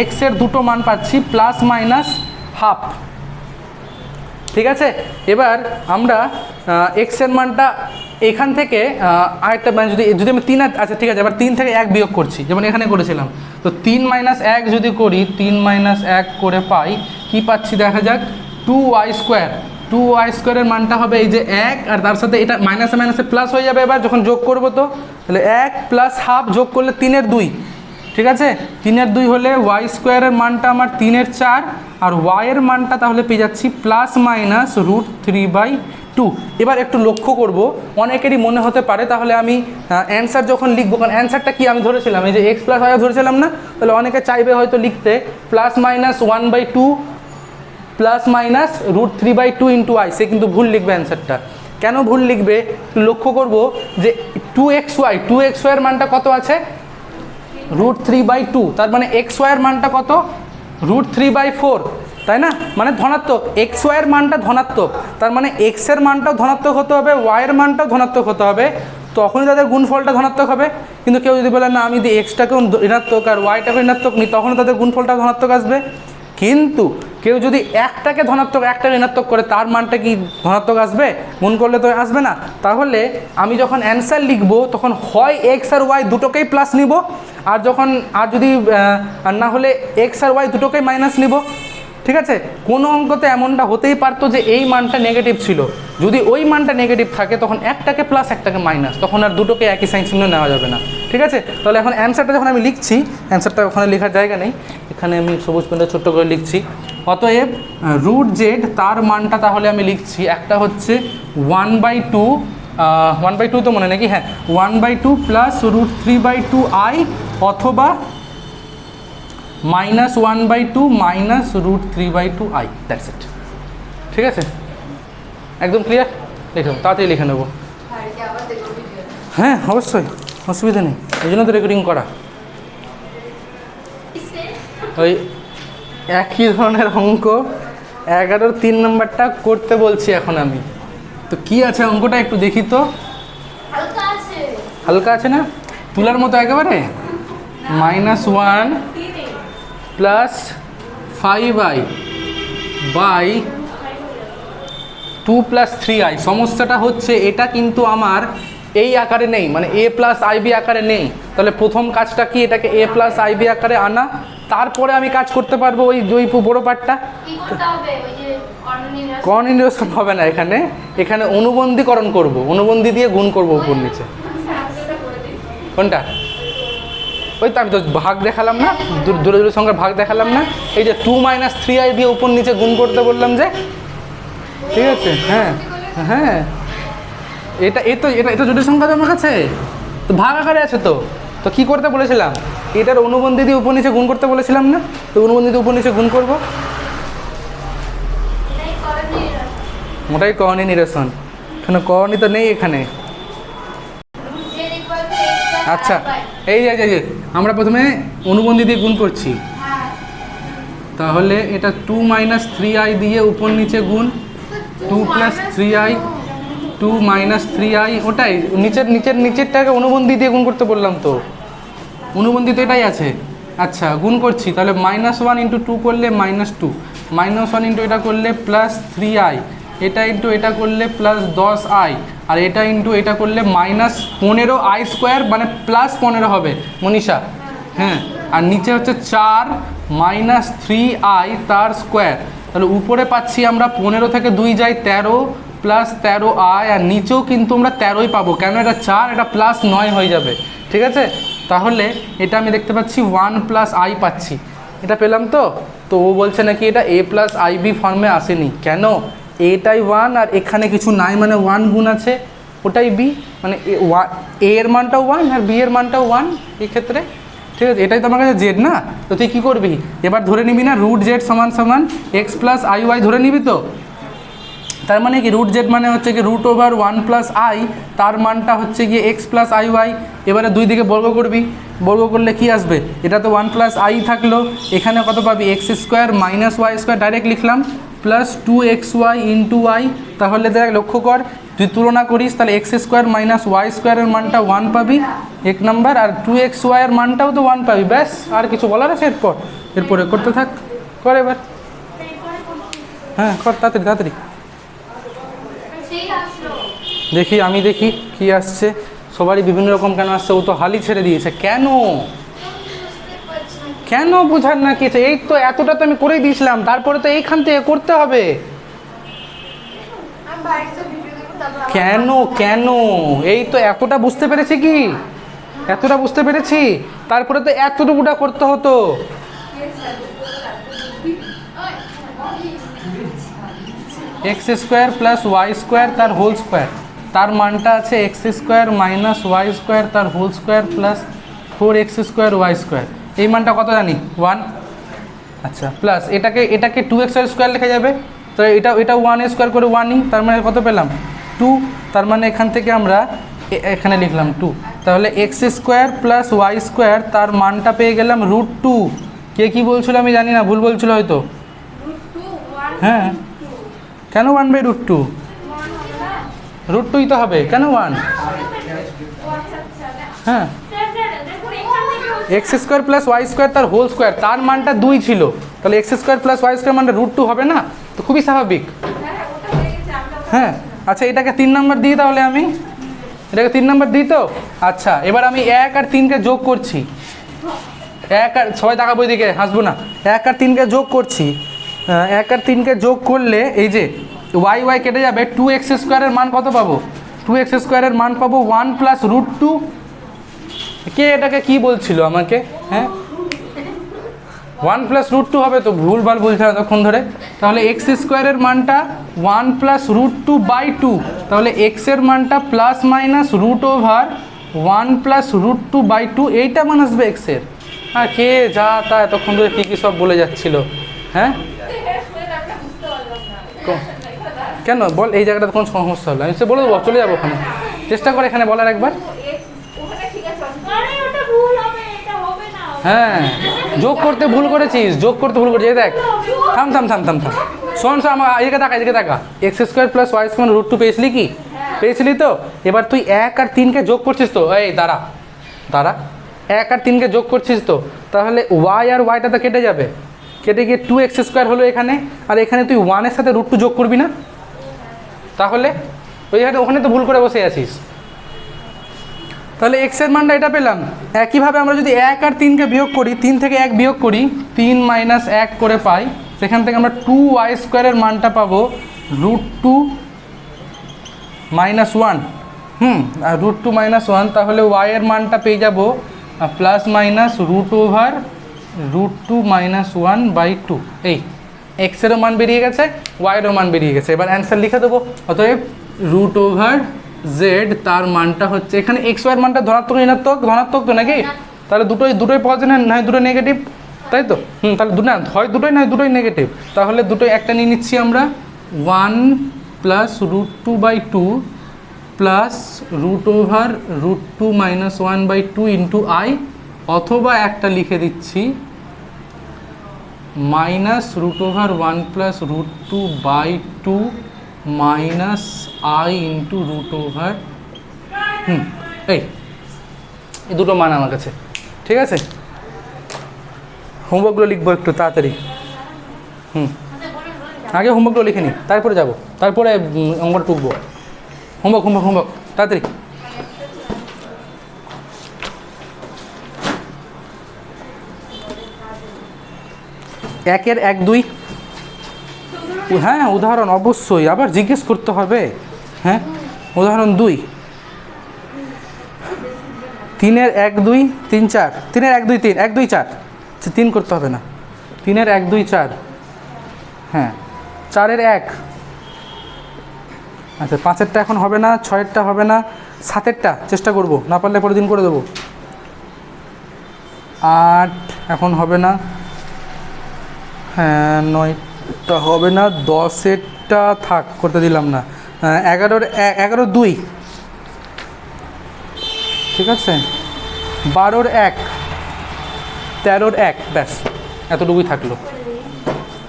x এর দুটো মান পাচ্ছি প্লাস মাইনাস হাফ। ঠিক আছে, এবার আমরা x এর মানটা এখান থেকে আরেকটা মানে যদি আমি 3 আচ্ছা ঠিক আছে, এবার 3 থেকে 1 বিয়োগ করছি, যেমন এখানে করেছিলাম। তো 3 - 1 যদি করি, 3 - 1 করে পাই, কি পাচ্ছি দেখা যাক, 2y² এর মানটা হবে এই যে 1, আর তার সাথে এটা মাইনাসে মাইনাসে প্লাস হয়ে যাবে এবার যখন যোগ করবো, তো তাহলে 1 + হাফ যোগ করলে 3 এর 2। ঠিক আছে, 3 এর 2 হলে y² এর মানটা আমার 3 এর 4, আর y এর মানটা তাহলে পেয়ে যাচ্ছি ±√3/2। এবার একটু লক্ষ্য করব, অনেকেরই মনে হতে পারে তাহলে আমি অ্যান্সার যখন লিখবো, কারণ অ্যান্সারটা কি আমি ধরেছিলাম, এই যে x + y ধরেছিলাম না, তাহলে অনেকে চাইবে হয়তো লিখতে ±1/2 ±√3/2 × i, সে কিন্তু ভুল লিখবে অ্যান্সারটা। কেন ভুল লিখবে লক্ষ্য করব, যে 2xy এর মানটা কত আছে, √3/2, তার মানে xy এর মানটা কত, √3/4, তাই না, মানে ধনাত্মক, xy এর মানটা ধনাত্মক, তার মানে x এর মানটাও ধনাত্মক হতে হবে, y এর মানটাও ধনাত্মক হতে হবে, তখনই তাদের গুণফলটা ধনাত্মক হবে। কিন্তু কেউ যদি বলে না আমি যদি এক্সটাকেও ঋণাত্মক আর ওয়াইটাকেও ঋণাত্মক নিই, তখনও তাদের গুণফলটা ধনাত্মক আসবে। কিন্তু কেউ যদি একটাকে ধনাত্মক একটাকে ঋণাত্মক করে, তার মানটা কি ধনাত্মক আসবে, গুণ করলে তো আসবে না। তাহলে আমি যখন অ্যান্সার লিখব, তখন হয় x আর y দুটোকেই প্লাস নিব, আর যদি না হলে x আর y দুটোকেই মাইনাস নিব। ঠিক আছে, কোনো অঙ্কতে এমনটা হতেই পারতো যে এই মানটা নেগেটিভ ছিল, যদি ওই মানটা নেগেটিভ থাকে তখন একটাকে প্লাস একটাকে মাইনাস, তখন আর দুটোকে একই সাইন চিহ্ন নেওয়া যাবে না। ঠিক আছে, তাহলে এখন অ্যান্সারটা যখন আমি লিখছি, অ্যান্সারটা ওখানে লেখার জায়গা নেই, এখানে আমি সবুজ পেনটা ছোট্ট করে লিখছি। অতএব √z তার মানটা তাহলে আমি লিখছি, একটা হচ্ছে 1/2 তো মনে নাকি, হ্যাঁ 1/2 +√3/2i, অথবা -1/2 -√3/2i, দ্যাটস ইট। ঠিক আছে, একদম ক্লিয়ার, লিখে নেবো, তাড়াতাড়ি লিখে নেবো। হ্যাঁ অবশ্যই, অসুবিধা নেই, এই জন্য তো রেকর্ডিং করা। ওই একই ধরনের অঙ্ক 11-র 3 নম্বরটা করতে বলছি এখন আমি, তো কি আছে অঙ্কটা একটু দেখি তো। হালকা আছে না, তুলার মতো একেবারে, -1 + 5i / 2 + 3i। সমস্যাটা হচ্ছে এটা কিন্তু আমার এই আকারে নেই, মানে a + ib আকারে নেই। তাহলে প্রথম কাজটা কি, এটাকে a + ib আকারে আনা, তারপরে আমি কাজ করতে পারবো ওই বড় পার্টটা। কর্ণনিরসন হবে না, এখানে অনুবন্ধীকরণ করব, অনুবন্ধী দিয়ে গুণ করব উপর নিচে। কোনটা, ওই তো আমি তো ভাগ দেখালাম না, দূরে দূরে সংখ্যার ভাগ দেখালাম না, এই যে 2 - 3i দিয়ে উপর নিচে গুণ করতে বললাম যে। ঠিক আছে, হ্যাঁ হ্যাঁ, এটা জটিল সংখ্যা আমার কাছে, তো ভাগ আকারে আছে, তো কী করতে বলেছিলাম, এটার অনুবন্ধী দিয়ে উপর নিচে গুণ করতে বলেছিলাম না, তো অনুবন্ধী দিয়ে উপর নিচে গুণ করবো, ওটাই কর্ণী নিরসন। এখানে কর্ণী তো নেই এখানে। আচ্ছা, এই যে আমরা প্রথমে অনুবন্ধী দিয়ে গুণ করছি, তাহলে এটা 2 - 3i দিয়ে উপর নিচে গুণ, 2 + 3i, 2 - 3i, ওটাই নিচেরটাকে অনুবন্ধী দিয়ে গুণ করতে বললাম, তো অনুবন্ধী তো এটাই আছে। আচ্ছা, গুণ করছি, তাহলে -1 × 2 করলে -2, -1 × এটা করলে +3i, এটা ইন্টু এটা করলে +10i, আর এটা ইন্টু এটা করলে -15i², মানে +15 হবে মনীষা, হ্যাঁ। আর নিচে হচ্ছে 4 - 3i তার স্কোয়ার, তাহলে উপরে পাচ্ছি আমরা 15 থেকে 2 যায় 13 + 13i, আর নিচেও কিন্তু আমরা 13ই পাবো, কেন এটা 4, এটা +9 হয়ে যাবে। ঠিক আছে, তাহলে এটা আমি দেখতে পাচ্ছি 1 + i পাচ্ছি, এটা পেলাম। তো ও বলছে নাকি এটা a + ib ফর্মে আসেনি, কেন, এটাই 1 আর এখানে কিছু নাই, মানে 1 গুণ আছে, ওটাই b, মানে a এর মানটাও 1 আর b এর মানটাও 1, এক্ষেত্রে ঠিক আছে, এটাই তো আমার কাছে জেড না। তো তুই কী করবি, এবার ধরে নিবি না রুট জেড সমান সমান এক্স প্লাস আই ওয়াই ধরে নিবি তো। তার মানে কি রুট জেড মানে হচ্ছে কি রুট ওভার 1 প্লাস আই, তার মানটা হচ্ছে গিয়ে এক্স প্লাস আই ওয়াই। এবারে দুই দিকে বর্গ করবি, বর্গ করলে কি আসবে, এটা তো 1 প্লাস আই থাকলো, এখানে কত পাবি X square minus Y square direct লিখলাম প্লাস 2xy ইন্টু ওয়াই। তাহলে দেখ লক্ষ্য কর, তুই তুলনা করিস তাহলে এক্স স্কোয়ার মাইনাস ওয়াই স্কোয়ারের মানটা 1 পাবি এক নাম্বার, আর 2xy এর মানটাও তো 1 পাবি। ব্যাস, আর কিছু বলার আছে এরপরে করতে থাক, কর এবার। হ্যাঁ কর তাড়াতাড়ি তাড়াতাড়ি। দেখি আমি দেখি কি আসছে, সবারই বিভিন্ন রকম কেন আসছে, ও তো হালই ছেড়ে দিয়েছে। কেন কেন বোঝার না কিছু, এই তো এতটা তো আমি করেই দিয়েছিলাম, তারপরে তো এইখান থেকে করতে হবে। কেন কেন, এই তো এতটা বুঝতে পেরেছি কি, এতটা বুঝতে পেরেছি, তারপরে তো এতটুকুটা করতে হতো। X square plus Y square তার হোল স্কোয়ার, তার মানটা আছে x square minus Y square তার whole square plus 4x square y square. এই মানটা কত জানি 1। আচ্ছা প্লাস এটাকে 2x স্কোয়ার লেখা যাবে, তো এটা 1 স্কোয়ার করে 1ই, তার মানে কত পেলাম 2। তার মানে এখান থেকে আমরা এখানে লিখলাম 2, তাহলে X square plus Y square তার মানটা পেয়ে গেলাম √2। কে কী বলছিল আমি জানি না, ভুল বলছিল হয়তো। হ্যাঁ কেন 1/√2, √2ই তো হবে, কেন 1? হ্যাঁ X square plus Y square তার হোল স্কোয়ার, তার মানটা 2 ছিল, তাহলে X square plus Y square মানটা √2 হবে না, তো খুবই স্বাভাবিক। হ্যাঁ আচ্ছা এটাকে 3 নম্বর দিই, তাহলে আমি এটাকে 3 নম্বর দিই তো। আচ্ছা এবার আমি 1 আর 3কে যোগ করছি, 1 আর সবাই তাকাবো এদিকে, হাসবো না। 1 আর 3কে যোগ করছি, 1 আর 3কে যোগ করলে এই যে ওয়াই কেটে যাবে, 2x স্কোয়ারের মান কত পাবো, 2x স্কোয়ারের মান পাবো 1 প্লাস √2। কে এটাকে কি বলছিল আমাকে, হ্যাঁ 1 প্লাস √2 হবে তো, ভুলভাল বলছে এতক্ষণ ধরে। তাহলে এক্স স্কোয়ারের মানটা 1 প্লাস √2/2, তাহলে এক্সের মানটা প্লাস মাইনাস √1 প্লাস √2/2, এইটা মান আসবে এক্সের। হ্যাঁ কে যা তা এতক্ষণ ধরে কী কী সব বলে যাচ্ছিল। হ্যাঁ কেন বল, এই জায়গাটা কোন সমস্যা হলো, আমি সে বলে দেবো, চলে যাবো ওখানে, চেষ্টা করে এখানে বলার একবার। হ্যাঁ যোগ করতে ভুল করেছিস, যোগ করতে ভুল করেছিস, দেখ থাম থাম থাম থাম থাম, শোন শোন আমার এদিকে তাকা, এদিকে তাকা। X square plus Y square √2 পেয়েছিলি কি, পেয়েছিলি তো। এবার তুই 1 আর 3কে যোগ করছিস তো, এই দাঁড়া 1 আর 3কে যোগ করছিস তো, তাহলে ওয়াই আর ওয়াইটা তো কেটে যাবে, কেটে গিয়ে 2x স্কোয়ার হলো এখানে, আর এখানে তুই 1 এর সাথে √2 যোগ করবি না, তাহলে ওখানে তো ভুল করে বসে আছিস। তাহলে এক্সের মানটা এটা পেলাম। একইভাবে আমরা যদি 1 আর 3কে বিয়োগ করি, 3 থেকে 1 বিয়োগ করি, 3 মাইনাস 1 করে পাই, সেখান থেকে আমরা 2y স্কোয়ারের মানটা পাবো √2 মাইনাস 1। আর √2 মাইনাস 1, তাহলে y এর মানটা পেয়ে যাবো প্লাস মাইনাস √2 মাইনাস 1/2। এই এক্সেরও মান বেরিয়ে গেছে, ওয়াইয়েরও মান বেরিয়ে গেছে। এবার অ্যান্সার লিখে দেবো, অতএব √z তার মানটা হচ্ছে, এখানে এক্স ওয়াইয়ের মানটা ধনাত্মক ঋণাত্মক, ধনাত্মক তো নাকি, তাহলে দুটোই পজিটিভ নয় দুটো নেগেটিভ, তাই তো। তাহলে না হয় দুটোই নয় দুটোই নেগেটিভ, তাহলে দুটোই একটা নিয়ে নিচ্ছি আমরা, 1 plus √2/2 plus √2 minus 1/2 into I, অথবা একটা লিখে দিচ্ছি minus √1 plus √2/2 minus I into √, এই দুটো মান আমার কাছে, ঠিক আছে। হোমওয়ার্কগুলো লিখবো একটু তাড়াতাড়ি, আগে হোমওয়ার্কগুলো লিখে নিই, তারপরে যাবো, তারপরে অঙ্কটা টুকবো। হোমওয়ার্ক তাড়াতাড়ি। একের 1 2, হ্যাঁ উদাহরণ অবশ্যই আবার জিজ্ঞেস করতে হবে। হ্যাঁ উদাহরণ 2, 3-এর 1 2 3 4, 3-এর 1 2 3 1 2 4, 3 করতে হবে না, 3-এর 1 2 4, হ্যাঁ 4-এর 1, আচ্ছা 5-এরটা এখন হবে না, 6-এরটা হবে না, 7-এরটা চেষ্টা করব, না পারলে পরের দিন করে দেবো। 8 এখন হবে না, হ্যাঁ 9টা হবে না, 10-এরটা থাক করতে দিলাম না, 11-2, ঠিক আছে, 12-1, 13-1, ব্যাস এতটুকুই থাকলো,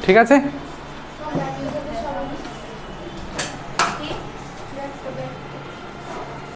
ঠিক আছে।